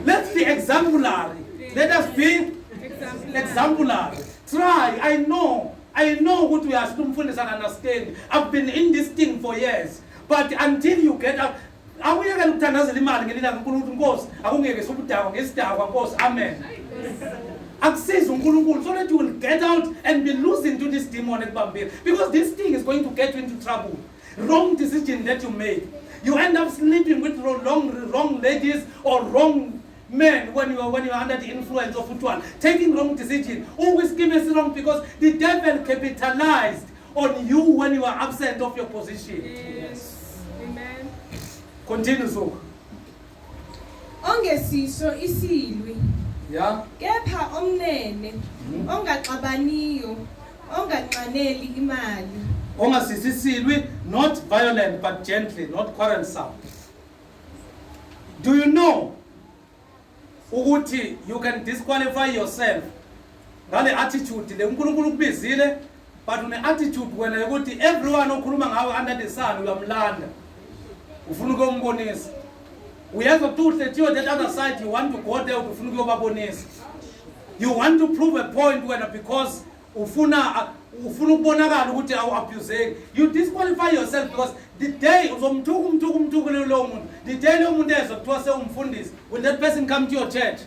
Let's be exemplary. Let us be exemplary. Try. I know what we are supposed to understand. I've been in this thing for years. But until you get out, amen. Access so that you will get out and be losing to this demonic bambir. Because this thing is going to get you into trouble. Wrong decision that you make. You end up sleeping with wrong ladies or wrong men when you are under the influence of Utuan. Taking wrong decision. Always give us wrong because the devil capitalized on you when you are absent of your position. Yes. Amen. Continue so. Ongesiso isilwi. Yeah. Kepha omnene, ongaxabaniyo, onganqaneli imali. Ongasisisilwi, not violent but gently, not quarrelsome. Do you know ukuthi you can disqualify yourself ngale attitude le uNkulunkulu kubizile, but une attitude wena ukuthi everyone okhuluma ngawe under the sun uyamlanda ufuna ukumbonisa. We have to do that other side, you want to go there ufuna ukuyobabonisa. You want to prove a point wena because ufuna ukubonakala ukuthi awabuseki. You disqualify yourself because the day uzomthuka lo muntu, the day lo muntu ezokuthiwa sewumfundisi, will that person come to your church?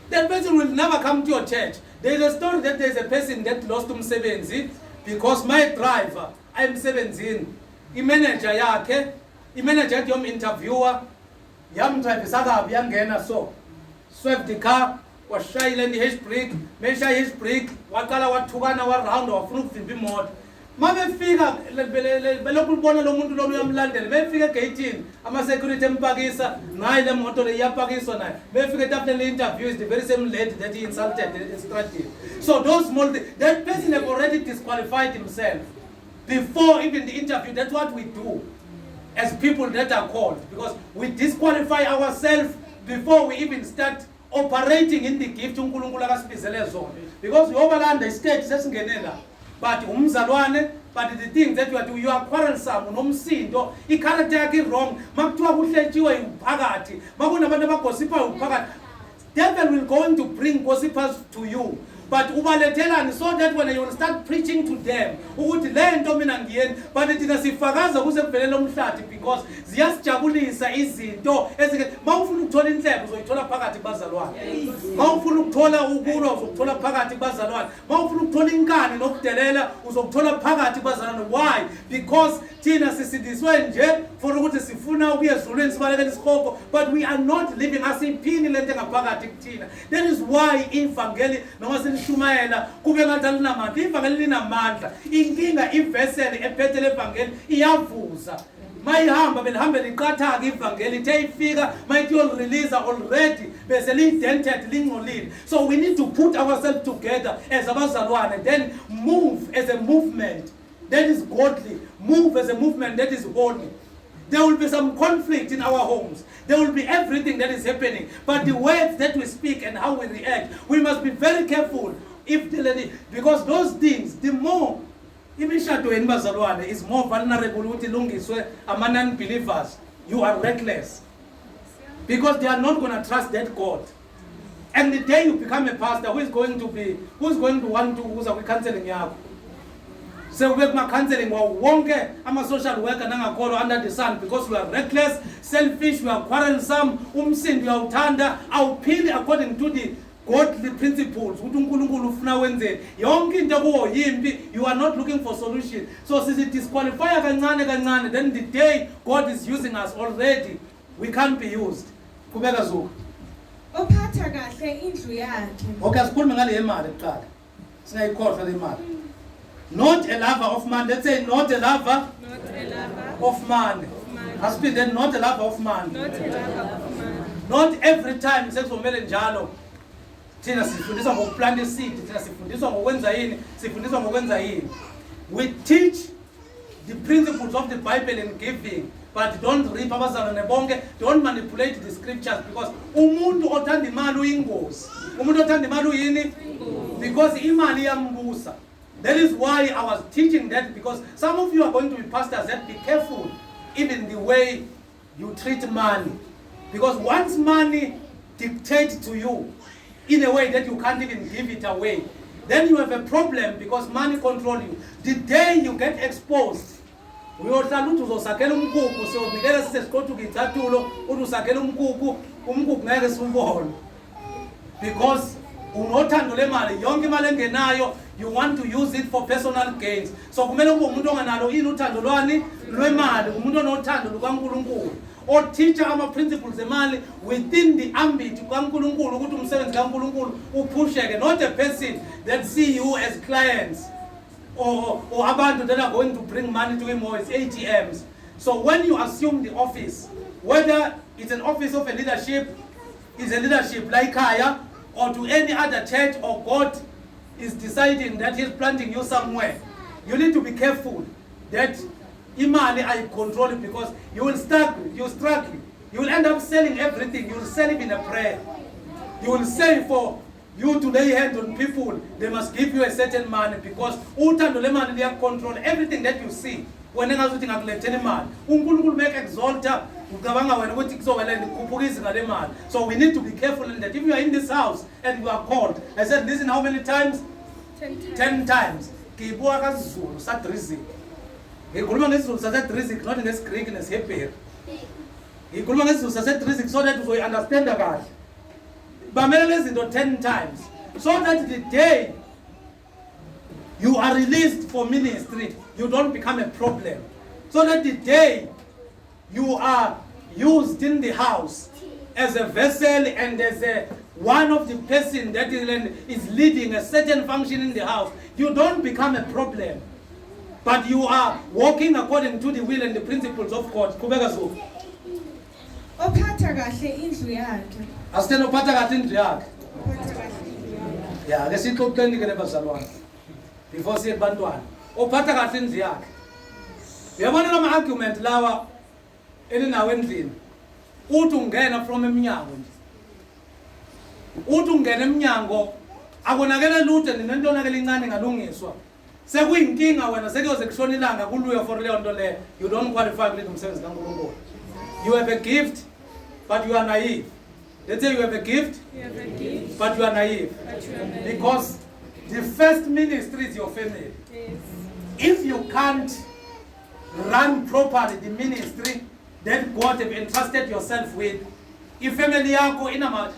That person will never come to your church. There is a story that there is a person that lost umsebenzi because my driver ayemsebenzini, imanager yakhe, imanager yathi yom-interviewer yamdrivisa kabi yangena so swerve the car washayile i-handbrake, meshaya i-handbrake waqala wathukana waround wafuna ukuvimba imoto. Mabefika belokhu libona lo muntu lo uyamlandela, befika egate ama-security empakisa naye le moto le iyapakiswa naye. Befika etafuleni le-interview is the very same lady that he insulted instructed. So those small things, that person have already disqualified himself before even the interview. That's what we do as people that are called, because we disqualify ourselves before we even start operating in the gift uNkulunkulu akasibizele zona. Because you overlanda istage sesingenela, but umzalwane, but the things that you are doing, you are quarrelsome, unomsindo, i-character yakhe wrong, makuthiwa kuhletshiwe umphakathi, makunabantu abagosipayo umphakathi, devil will going to bring gossipers to you. But ubalethelani so that when you will start preaching to them ukuthi le nto mina ngiyeni, but thina sifakaza kuze kuvelele umhlathi because ziyasijabulisa izinto ezike. Mawufuna ukuthola inhlebo uzoyithola phakathi kubazalwane. Mawufuna ukuthola ukulwa uzokuthola phakathi kubazalwane. Mawufuna ukuthola inkani nokudelela uzokuthola phakathi kubazalwane. Why? Because thina sisidiswe nje for ukuthi sifuna ukuya ezulwini sibalekele isikhoko, but we are not living asiphini lento engaphakathi kuthina. That is why ivangeli noma shumayela kube ngathi alinamandla. Ivangeli linamandla. Inkinga ivessel ephethe levangeli iyavuza. Mayihamba belihambe liqatha ivangeli ithe ifika mayithi yol release already bese lidented lingcolile. So we need to put ourselves together as abazalwane, then move as a movement that is godly, move as a movement that is holy. There will be some conflict in our homes. There will be everything that is happening. But the words that we speak and how we react, we must be very careful if the lady, because those things, the more imishado yenibazalwane is more vulnerable ukuthi ilungiswe ama non-believers. You are reckless because they are not going to trust that God. And the day you become a pastor, who's going to want to uza kwi-counseling yakho? So we are counseling wonke ama-social worker nangakholwa under the sun because we are reckless, selfish, we are quarrelsome, umsindo uyawuthanda, awuphili according to the godly principles. Ukuthi uNkulunkulu ufuna wenzeni. Yonke into kuwo yimpi, you are not looking for solution. So disqualify kancane, then the day God is using us already, we can't be used. Kubeka zuka. Ophatha kahle indlu yakhe. Okay, asikhulume ngale yemali kuqala. Singayikhohlwa le mali. Not a lover of money. Let's say not a lover of money. Husband, then not a lover of money. Not every time sekumele njalo. Thina sifundiswa ngokuplant seed, thina sifundiswa ngokwenza yini, sifundiswa ngokwenza yini. We teach the principles of the Bible in giving, but don't reap abazalwane bonke, don't manipulate the scriptures because umuntu othanda imali uyingozi. Umuntu othanda imali uyini? Because imali iyambusa. That is why I was teaching that, because some of you are going to be pastors, and be careful even the way you treat money. Because once money dictates to you in a way that you can't even give it away, then you have a problem because money controls you. The day you get exposed, uyohlala uthi uzosakela umkhukhu, sonikela sisesiqothu ngicathulo uthi usakela umkhukhu ngeke siwubone. Because unothando lemali, yonke imali engenayo you want to use it for personal gains. So kumele ube umuntu onganalo ini uthando lwani lwemali, umuntu onothando lukaNkulunkulu. Or teach ama principles emali within the ambit kaNkulunkulu ukuthi umsebenzi kaNkulunkulu uphusheke, not a person that see you as clients or abantu that are going to bring money to him or his ATMs. So when you assume the office, whether it's an office of a leadership, is a leadership like Kaya, or to any other church, or God is deciding that He's planting you somewhere, you need to be careful that imali I control it, because you will struggle, you will end up selling everything. You will sell it in a prayer. You will say for you to lay hands on people, they must give you a certain money, because uthando lemali they control everything that you see. When engazuthi ngakulethela imali, uNkulunkulu make exalta ucabanga wena ukuthi kuzowela ikhuphukisa izinga lemali. So we need to be careful in that. If you are in this house and you are called, I said listen, how many times? 10 times. Kibuka kaZulu sadrizik. Ngikhuluma ngesizulu sasedrizik, not ngesigreek nesihebheru. Ngikhuluma ngesizulu sasedrizik so that you understand kahle. Bamele lezi zinto 10 times so that the day you are released for ministry, you don't become a problem. So that the day you are used in the house as a vessel and as one of the person that is leading a certain function in the house, you don't become a problem. But you are walking according to the will and the principles of God. Kubeka so. Ophatha kahle indlu yakhe. Asitena uphatha kahle indlu yakhe. Ophatha kahle indlu yakhe. Yeah, ke sixoxeni ke nebazalwane. Before siye kubantwana. Ophatha kahle indlu yakhe. Uyabona lama argument lawa elinawo endlini. Uthi ungena from eminyango nje. Uthi ungena eminyango akonakele lutho nento onakele incane ngalungiswa. Sekuyinkinga wena sekuyoze kushona ilanga kuluya for leyo nto leyo. You don't qualify kulethe umsebenzi kaNkulunkulu. You have a gift but you are naive. Let's say you have a gift, but you are naive. Because the first ministry is your family. Yes. If you can't run properly the ministry that God have entrusted yourself with, if family yako inama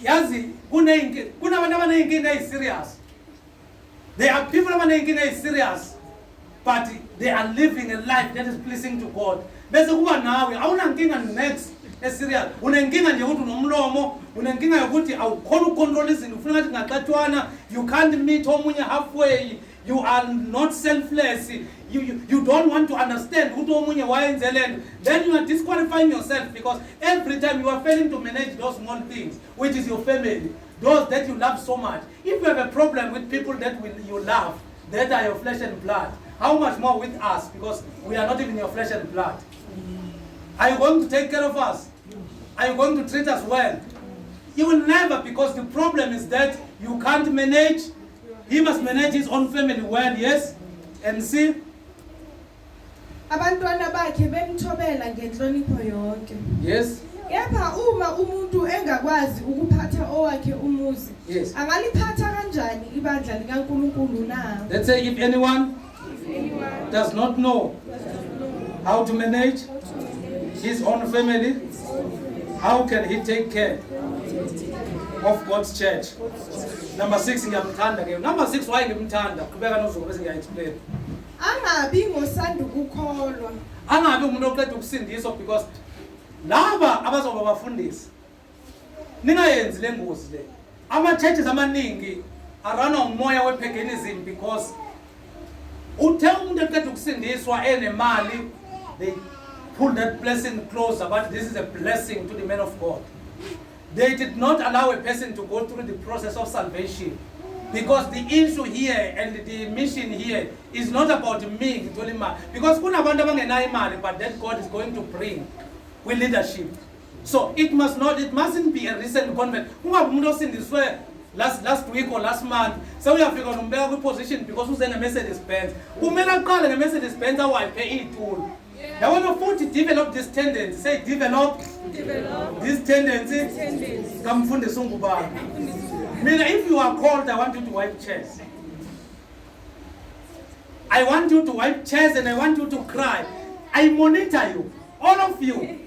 yazi kuna abanenkinga is serious. There are people abanenkinga is serious, but they are living a life that is pleasing to God. Bese kuba nawe awunankinga next eserious. Unenkinga nje ukuthi unomlomo, unenkinga yokuthi awukhona ukontrol izinto, ufuna ngathi ngaxathwana, you can't meet omunye halfway. You are not selfless. You don't want to understand ukuthi omunye wayenzeleni. Then you are disqualifying yourself, because every time you are failing to manage those small things, which is your family, those that you love so much. If you have a problem with people that you love, that are your flesh and blood, how much more with us, because we are not even your flesh and blood. Are you going to take care of us? Are you going to treat us well? He will never, because the problem is that you can't manage. He must manage his own family well, yes? And see? Abantwana bakhe bemthobela ngenhlonipho yonke. Yes? Kepha uma umuntu engakwazi ukuphatha owakhe umuzi, Yes. angaliphatha kanjani ibandla likaNkulunkulu na? Let's say if anyone does not know how to manage his own family, how can he take care of God's church? Number 6, ngiyamthanda ke. Number 6, why ngimthanda? Qhubeka nozuku bese ngiya-explain. Angabi ngosanda ukukholwa. Angabi umuntu oqeda ukusindiswa, because laba abazoba bafundisi ningayenzi le ngozi le. Ama-churches amaningi arana umoya we-paganism, because uthe umuntu eqeda ukusindiswa enemali, they pull that blessing closer, but this is a blessing to the man of God. They did not allow a person to go through the process of salvation, because the issue here and the mission here is not about me, because kunabantu abangenayo imali, but that God is going to bring with leadership. So it mustn't be a recent convert. Ungabe umuntu osindiswe last week or last month, so uyafika nombeka kwi-position because uze ne-Mercedes Benz. Kumele aqale nge-Mercedes Benz awayiphe iy'tulo. Yabona futhi develop this tendency. Say develop this tendency. Kamfundisi uNgubane. Mina, if you are called, I want you to wipe chairs. I want you to wipe chairs and I want you to cry. I monitor you. All of you.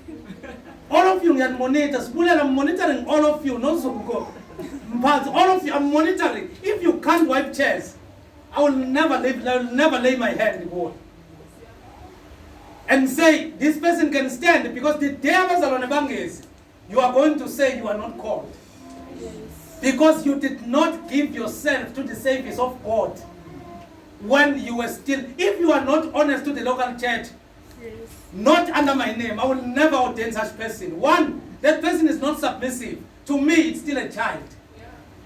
All of you are monitors. I'm monitoring all of you. Not so go. All of you, I'm monitoring. If you can't wipe chairs, I will never lay my hand in the wall and say this person can stand, because the day you are going to say you are not called. Because you did not give yourself to the service of God when you were still. If you are not honest to the local church, not under my name, I will never ordain such person. One, that person is not submissive. To me, it's still a child.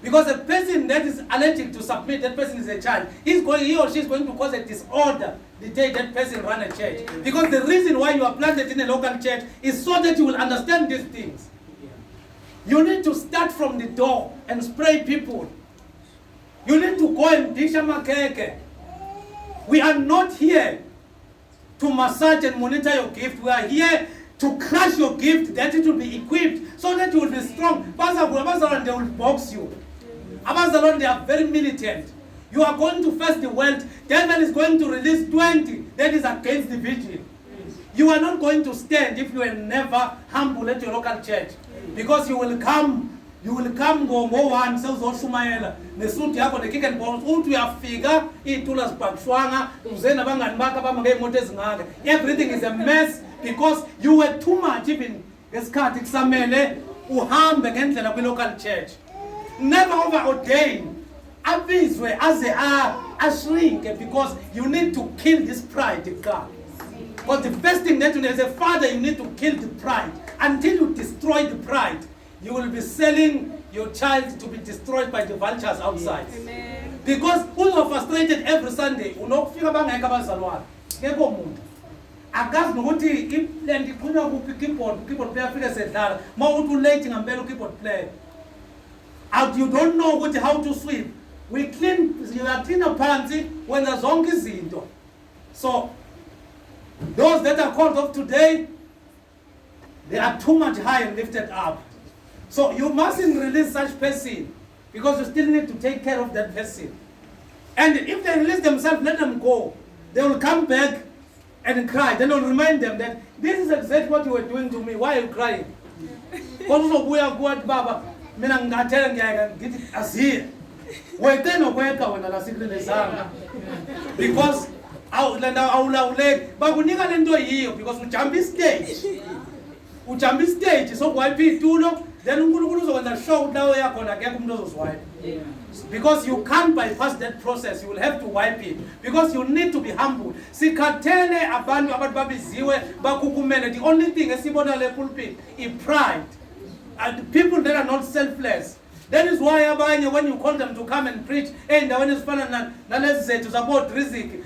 Because a person that is allergic to submit, that person is a child. He or she is going to cause a disorder the day that person run a church. Because the reason why you are planted in a local church is so that you will understand these things. You need to start from the door and spray people. You need to go and dish makeke. We are not here to massage and monitor your gift. We are here to crush your gift, that it will be equipped, so that you will be strong. They will box you. Abazalon, they are very militant. You are going to face the world. Devil is going to release 20. That is against the vision. You are not going to stand if you are never humble at your local church. Because you will come go one sells or Shumaela. The suit yako the kick and balls, uyafika, itulas bakshwanga, uzena bangani baka bamage motors ngaga. Everything is a mess because you were too much even esikhathi kusamele uhambe ngendlela kwi local church. Never over ordained. Abizwe aze shrink, because you need to kill this pride in God. But the first thing that you need as a father, you need to kill the pride. Until you destroy the pride, you will be selling your child to be destroyed by the vultures outside. Amen. Because who are frustrated every Sunday, unokufika bangeka abazalwane. Ngekho umuntu. Akazi nokuthi iland iqhunywa kuphi keyboard player afike sedlala. Mawuthi ulate ngempela ukeyboard player. You don't know how to sweep. We clean, you are clean phansi when there's zonke izinto. So those that are called of today, they are too much high and lifted up. So you mustn't release such person, because you still need to take care of that person. And if they release themselves, let them go. They will come back and cry. Then I'll remind them that this is exactly what you were doing to me. Why are you crying? Baba. Mina ngingathela ngiyayithi asiye wethe nokweka wena la sikulezanga, because awulawuleki bakunika lento yiyo, because ujump stage so wipe itulo, then uNkulunkulu uzokwenza show lawo yakhona akekho umuntu ozoswipe. Because you can't bypass that process, you will have to wipe it, because you need to be humble. Sikhathele abantu babiziwe bakukumele. The only thing esibona le pulpit is pride. And people that are not selfless. That is why when you call them to come and preach, to support Riziki,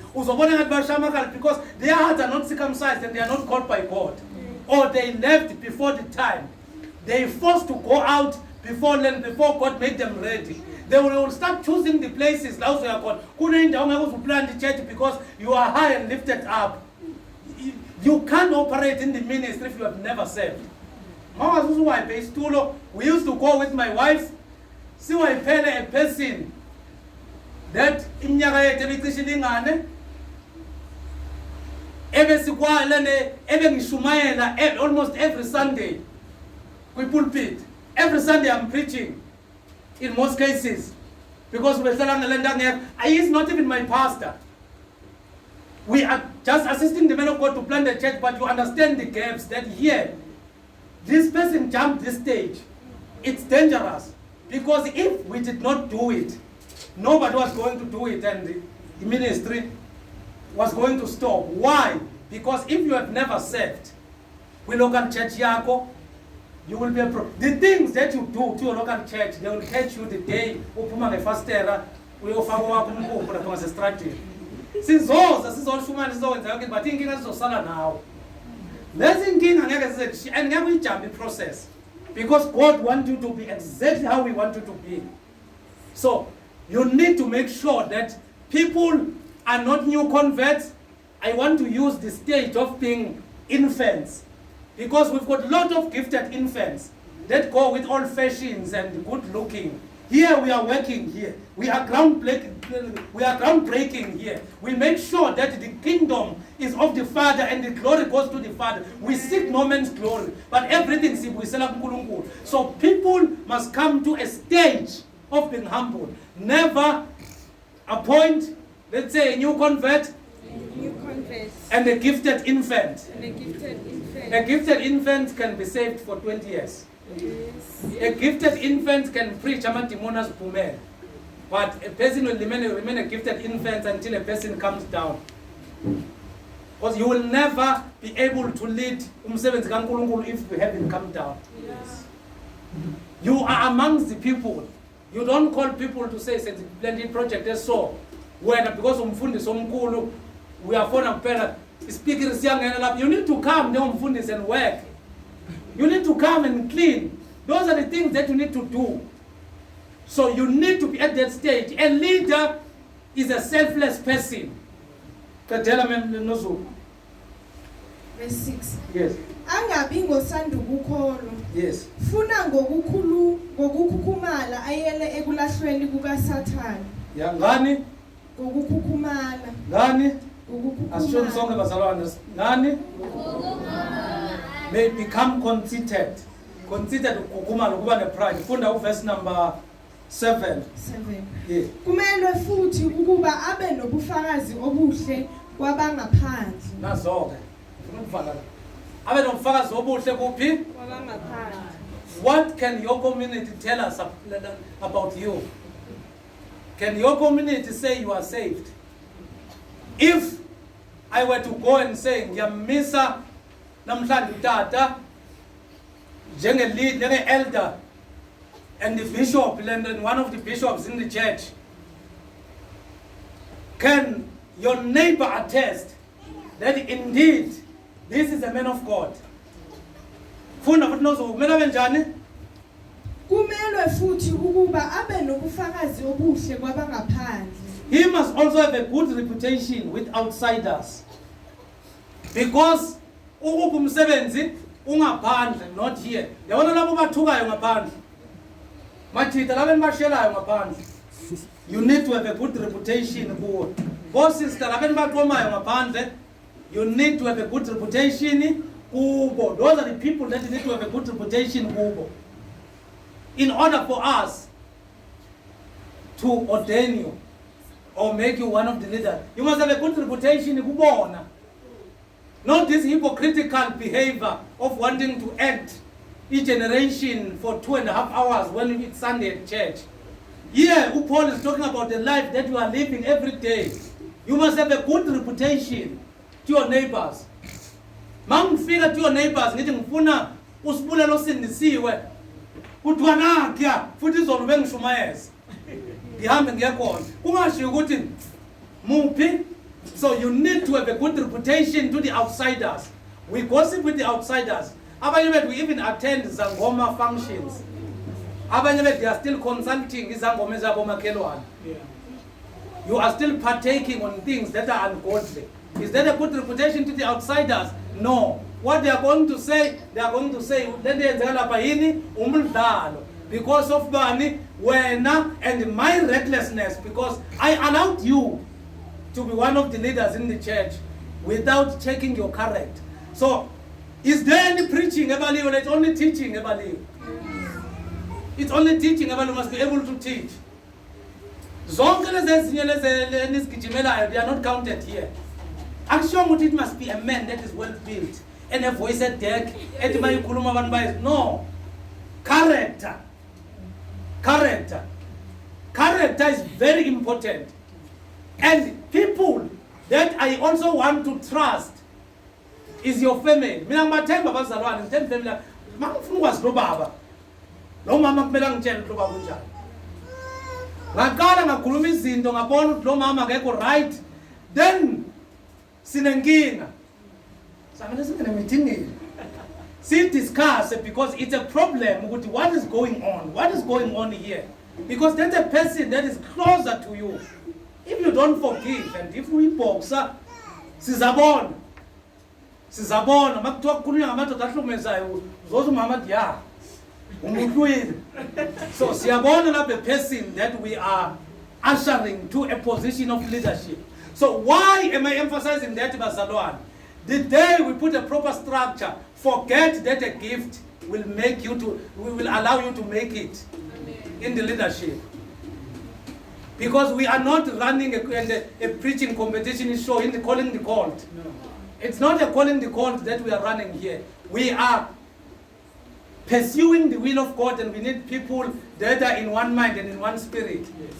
because their hearts are not circumcised and they are not called by God. Or they left before the time. They are forced to go out before God made them ready. They will start choosing the places. You plant the church because you are high and lifted up. You can't operate in the ministry if you have never served. We used to go with my wife. See, I pay a person that almost every Sunday we pulpit. Every Sunday I'm preaching. In most cases, because he is not even my pastor. We are just assisting the man of God to plant the church, but you understand the gaps that here, this person jumped this stage. It's dangerous, because if we did not do it, nobody was going to do it, and the ministry was going to stop. Why? Because if you have never served, we local church yako, you will be a the things that you do to your local church, they will catch you the day uphuma ngefastera uyofaka wakho umkhumbu lapha ngasestradini. Sizoza sizoshumana sizowenza yonke but inkinga sizosala nawo. Lezi inkinga ngeke size and ngeke uyijump process, because God wants you to be exactly how we want you to be. So you need to make sure that people are not new converts. I want to use the stage of being infants, because we've got a lot of gifted infants that go with all fashions and good looking. Here we are working here. We are groundbreaking here. We make sure that the kingdom is of the Father and the glory goes to the Father. We seek no man's glory, but everything is we sell up. So people must come to a stage of being humble. Never appoint, let's say, a new convert and a gifted infant. A gifted infant can be saved for 20 years. Yes. A gifted infant can preach amantimonas pumer. But a person will remain a gifted infant until a person comes down. Because you will never be able to lead umsebenzi kaNkulunkulu if you haven't come down. Yes. You are amongst the people. You don't call people to say it's a blended project as so. When because umfundisi omkhulu we are for a speaker is young and you need to come and work. You need to come and clean. Those are the things that you need to do. So you need to be at that stage. A leader is a selfless person. Verse 6. Yes. Angabi ngosanda ukukholwa. Yes. Funa ngokukhukhumala ayele ekulahlweni kukaSathane. Ya ngani? Ngokukhukhumala. Ngani? Asishoni sonke bazalwane. Ngani? May become conceited. Conceited ukukhumala ukuba nepride. Funda uverse number 7. Yes. Kumelwe futhi ukuba abe nobufakazi obuhle kwabangaphandle. Nazo-ke. Ufundala. Abe nobufakazi obuhle kuphi? Kwabangaphandle. What can your community tell us about you? Can your community say you are saved? If I were to go and say ngiyamisa namhlanje utata njenge elder and the bishop and one of the bishops in the church, can your neighbor attest that indeed this is a man of God? Funa futhi nozokumela benjani? Kumelwe futhi ukuba abe nobufakazi obuhle kwabangaphandle. He must also have a good reputation with outsiders. Because ukuphi umsebenzi ungaphandle, not here. Yabona labo bathukayo ngaphandle. Mathita labeni bashelayo ngaphandle. You need to have a good reputation kuwo. Bo sister labeni baqomayo ngaphandle. You need to have a good reputation kubo. Those are the people that you need to have a good reputation kubo. In order for us to ordain you or make you one of the leaders, you must have a good reputation kubona. Not this hypocritical behavior of wanting to act each generation for 2.5 hours when it's Sunday at church. Here, Paul is talking about the life that you are living every day. You must have a good reputation to your neighbors. Mangifika to your neighbors, ngithi ngifuna usibulelo osindisiwe. Kuthiwana kya futhi izolo bengishumayeza. Ngihambe ngiyakhona. Kungashiyi ukuthi muphi. So you need to have a good reputation to the outsiders. We gossip with the outsiders. We even attend Zangoma functions. Abanye bethu, they are still consulting izangoma zabo makhelwane. You are still partaking on things that are ungodly. Is that a good reputation to the outsiders? No. What they are going to say, because of bani, wena, and my recklessness, because I allowed you to be one of the leaders in the church without checking your character. So, is there any preaching about you? It's only teaching about you. It's only teaching about you must be able to teach. Zonke they are not counted here. Actually, it must be a man that is well built and a voice at deck. No. Character. Character is very important. And people that I also want to trust is your family. Mina mathemba bazalwane, ngithemba family. Mangifuna ukwazi lo baba. Lo mama kumele ngitshele lo baba unjani. Ngaqala ngakhuluma izinto ngabona ukuthi lo mama akekho right. Then sinenkinga. Samele singene meeting. See, discuss it because it's a problem with what is going on. What is going on here? Because that's a person that is closer to you. If you don't forgive and if we boxer, sizabona. Makuthiwa kukhulunywa ngamadoda ahlukumezayo, uzozumama ya. So siyabona lapha a person that we are ushering to a position of leadership. So why am I emphasizing that, bazalwane? The day we put a proper structure, forget that a gift will allow you to make it in the leadership. Because we are not running a preaching competition show in the calling the called. No. It's not a calling the called that we are running here. We are pursuing the will of God, and we need people that are in one mind and in one spirit. Yes.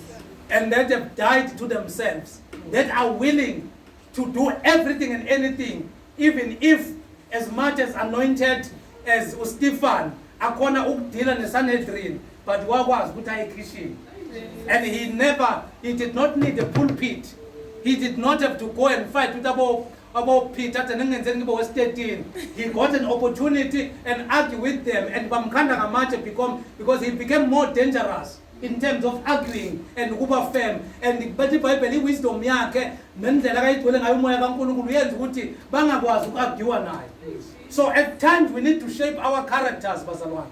And that have died to themselves, that are willing to do everything and anything, even if as much as anointed as Stephen, akona ukudila neSanhedrin, but wakwazi ukuthi ayikhishile. And he did not need a pulpit. He did not have to go and fight with about Peter. He got an opportunity and argue with them, and bamkhanda ngamatshe because he became more dangerous in terms of arguing and uba firm. And but iBhayibheli wisdom yakhe nendlela akayigcwele ngayo umoya kaNkulunkulu yenza ukuthi bangakwazi ukargue naye. So at times we need to shape our characters, bazalwane.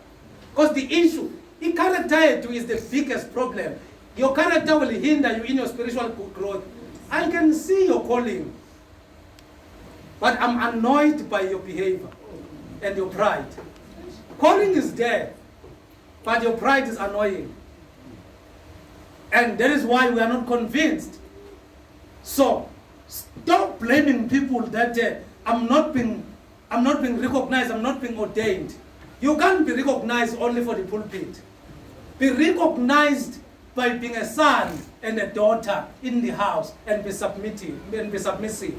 Because the issue, character is the biggest problem. Your character will hinder you in your spiritual growth. I can see your calling, but I'm annoyed by your behavior and your pride. Calling is there, but your pride is annoying. And that is why we are not convinced. So, stop blaming people that I'm not being recognized, I'm not being ordained. You can't be recognized only for the pulpit. Be recognized by being a son and a daughter in the house and be submissive.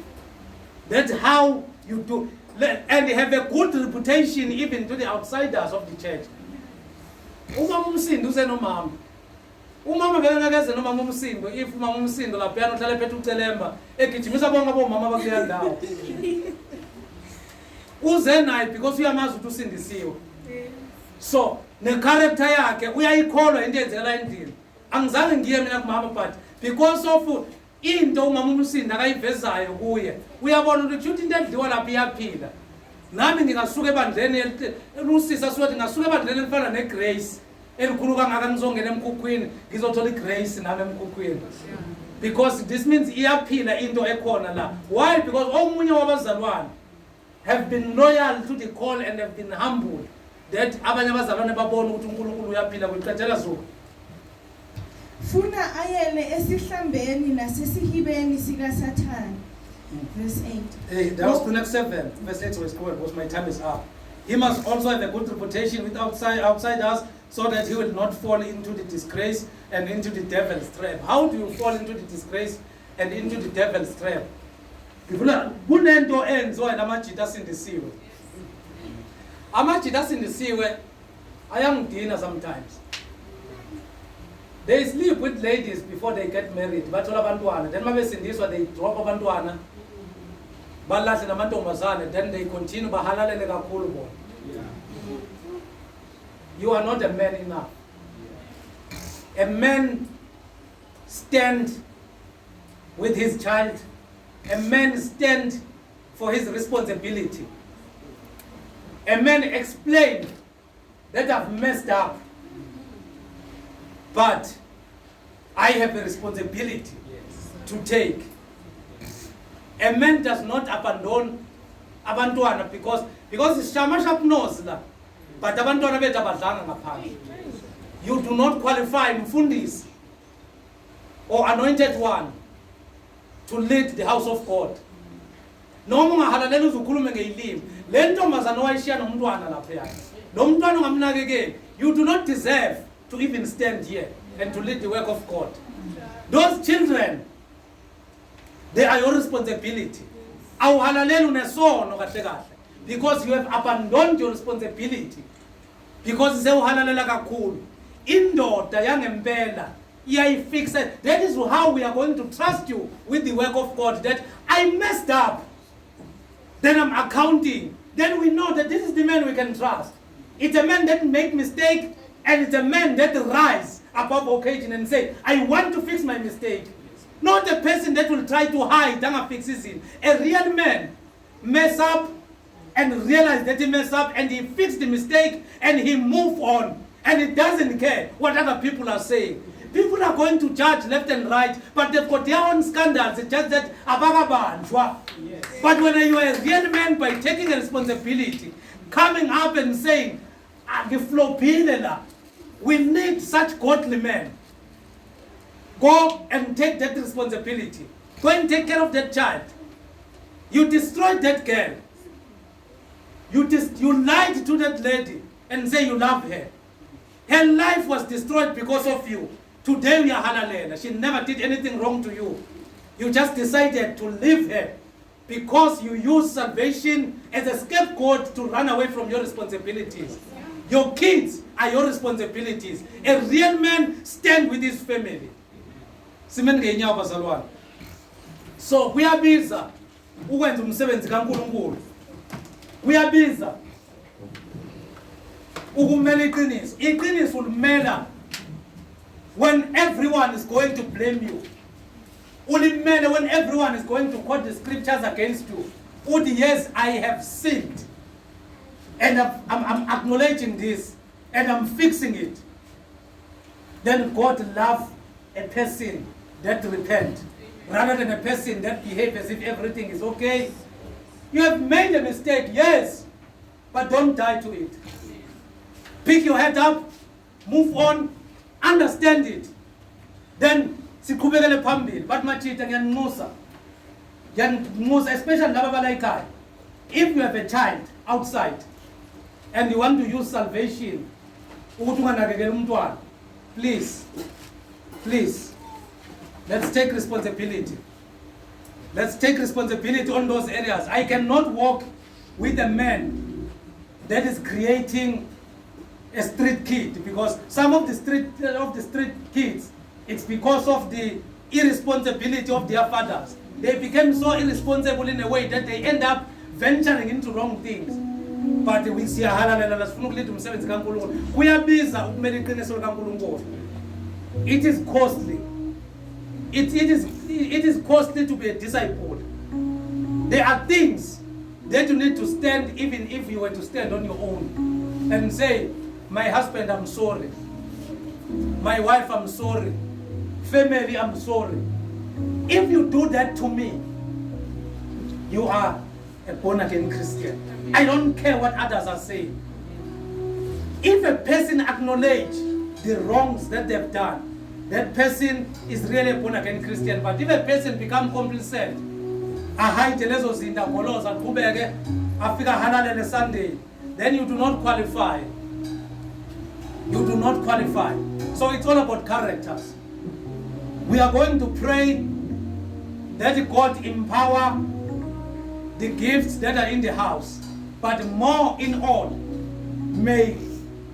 That's how you do, and have a good reputation even to the outsiders of the church. Umama umsindo usenomama. Umama bekangakeze nomama umsindo, if umama umsindo lapha uhlala phethe ucelemba, egijimisa bonke abomama bakuleya ndawo. Uze naye because uyamazi ukuthi usindisiwe. So, ne-character yakhe uyayikholwa into eyenzekela endlini. Angizange ngiye mina kumama, but because of into umama umsindo akayivezayo kuye, uyabona ukuthi into edliwa lapha iyaphila. Nami ngingasuka ebandleni elusisa sokuthi ngasuka ebandleni elifana neGrace elikhulu kangaka ngizongena emkhukhwini ngizothola iGrace nami emkhukhwini. Because this means iyaphila into ekhona la. Why? Because omunye wabazalwane have been loyal to the call and have been humble. That abanye abazalwane babona ukuthi uNkulunkulu uyaphila kwiqhathela zulu. Funa ayele esihlambeni nasesihibeni sikaSathane. Verse 8. Hey, that was the next 7. Verse 8 was good because my time is up. He must also have a good reputation with outsiders so that he will not fall into the disgrace and into the devil's trap. How do you fall into the disgrace and into the devil's trap? Kunento enziwa namajita asindisiwe. Amajita asindisiwe ayangidina sometimes. They sleep with ladies before they get married. Bathola abantwana. Then mabesindiswa they drop abantwana. Balahle namantombazane. Then they continue bahalalele kakhulu bona. You are not a man enough. A man stand with his child. A man stand for his responsibility. A man explain that I've messed up, but I have a responsibility to take. A man does not abandon abantwana because shama sharp nose la, but abantwana bethu abadlanga ngaphandle. You do not qualify mfundisi or anointed one to lead the house of God. Noma ungahalalela uzukhulume ngeilimi, le ntombazana wayishiya nomntwana lapha yakhe. Lo mntwana ungamnakekeli. You do not deserve to even stand here and to lead the work of God. Those children, they are your responsibility. Awuhalaleli unesono kahle kahle because you have abandoned your responsibility. Because sewuhalalela kakhulu. Indoda yangempela iyayifixa. That is how we are going to trust you with the work of God. That I messed up. Then I'm accounting. Then we know that this is the man we can trust. It's a man that make mistake, and it's a man that rise above occasion and say, I want to fix my mistake. Not a person that will try to hide and fixes it. A real man mess up and realize that he messed up and he fixed the mistake and he move on. And he doesn't care what other people are saying. People are going to judge left and right, but they've got their own scandals. It's just that abagabanjwa. Yes. But when you are a real man, by taking a responsibility, coming up and saying, we need such godly men. Go and take that responsibility. Go and take care of that child. You destroyed that girl. You lied to that lady and say you love her. Her life was destroyed because of you. Today we are halalela. She never did anything wrong to you. You just decided to leave her because you use salvation as a scapegoat to run away from your responsibilities. Your kids are your responsibilities. A real man stand with his family. So kuyabiza ukwenza umsebenzi kaNkulunkulu. Kuyabiza ukumela iqiniso. Iqiniso ulimela when everyone is going to blame you. Ulimela when everyone is going to quote the scriptures against you. Uthi, yes, I have sinned. And I'm acknowledging this and I'm fixing it. Then God loves a person that repent rather than a person that behaves as if everything is okay. You have made a mistake, yes, but don't die to it. Pick your head up, move on, understand it. Then siqhubekele phambili. But machita ngiyanxusa. Ngiyanxusa especially laba balayikhaya. If you have a child outside and you want to use salvation ukuthi unganakekela umntwana, please, let's take responsibility. Let's take responsibility on those areas. I cannot walk with a man that is creating a street kid, because some of the street kids, it's because of the irresponsibility of their fathers. They became so irresponsible in a way that they end up venturing into wrong things. But we see it is costly. It is costly to be a disciple. There are things that you need to stand, even if you were to stand on your own and say, my husband, I'm sorry. My wife, I'm sorry. Family, I'm sorry. If you do that to me, you are a born-again Christian. I don't care what others are saying. If a person acknowledges the wrongs that they've done, that person is really a born-again Christian. But if a person becomes complacent, Sunday, then you do not qualify. You do not qualify. So it's all about characters. We are going to pray that God empower the gifts that are in the house. But more in all, may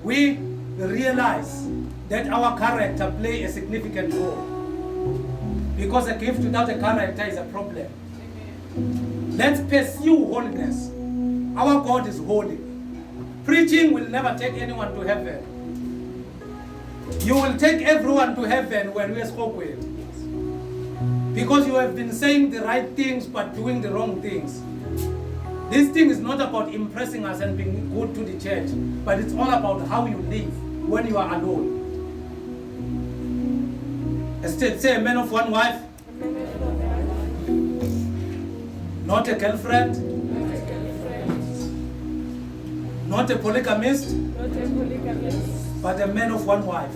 we realize that our character play a significant role. Because a gift without a character is a problem. Let's pursue holiness. Our God is holy. Preaching will never take anyone to heaven. You will take everyone to heaven when we are spoken. Because you have been saying the right things but doing the wrong things. This thing is not about impressing us and being good to the church, but it's all about how you live when you are alone. Say a man of one wife, not a girlfriend, not a polygamist, but a man of one wife.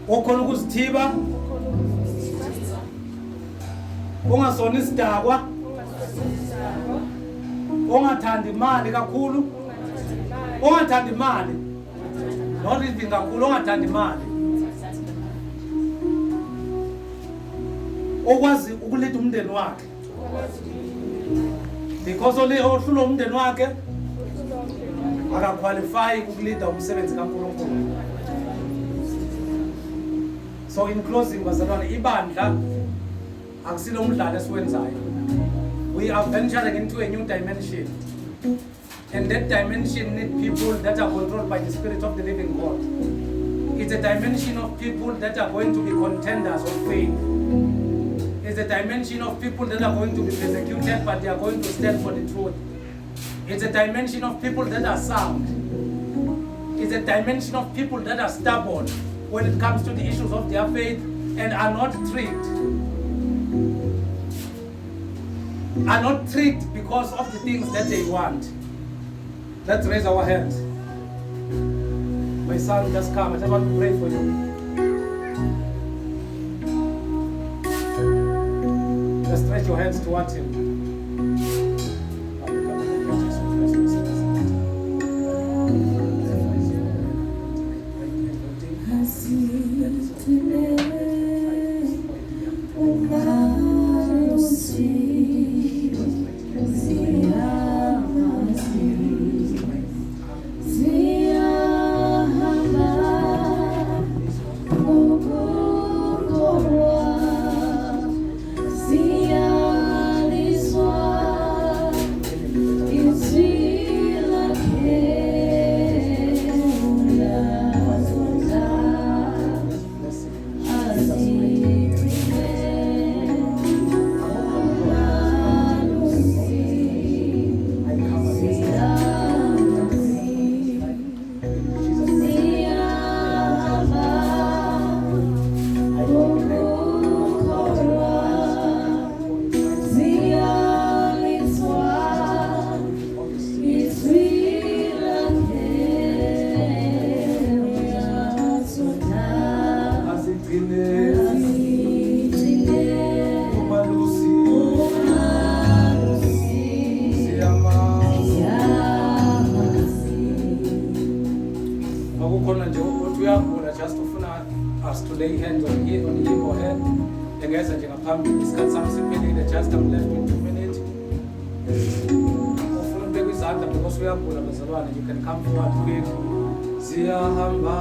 Okhona ukuzithiba, ungasona isidakwa, ungathandi imali kakhulu, ungathandi imali, not even kakhulu, ungathandi imali. Okwazi ukulida umndeni wakhe. Because ohlula umndeni wakhe akaqualify ukulida umsebenzi kaNkulunkulu. So in closing, bazalwane, ibandla akusilo umdlalo esiwenzayo. We are venturing into a new dimension. And that dimension needs people that are controlled by the Spirit of the living God. It's a dimension of people that are going to be contenders of faith. It's a dimension of people that are going to be persecuted, but they are going to stand for the truth. It's a dimension of people that are sound. It's a dimension of people that are stubborn when it comes to the issues of their faith and are not tricked because of the things that they want. Let's raise our hands. My son, just come. I just want to pray for you. Just stretch your hands towards him. Just to lay hands on him or her. Engeza nje ngaphambili isikhathi sami siphelile, just I'm left with 2 minutes. Ufuna ubeke izandla because uyagula bazalwane, you can come forward quick. Siyahamba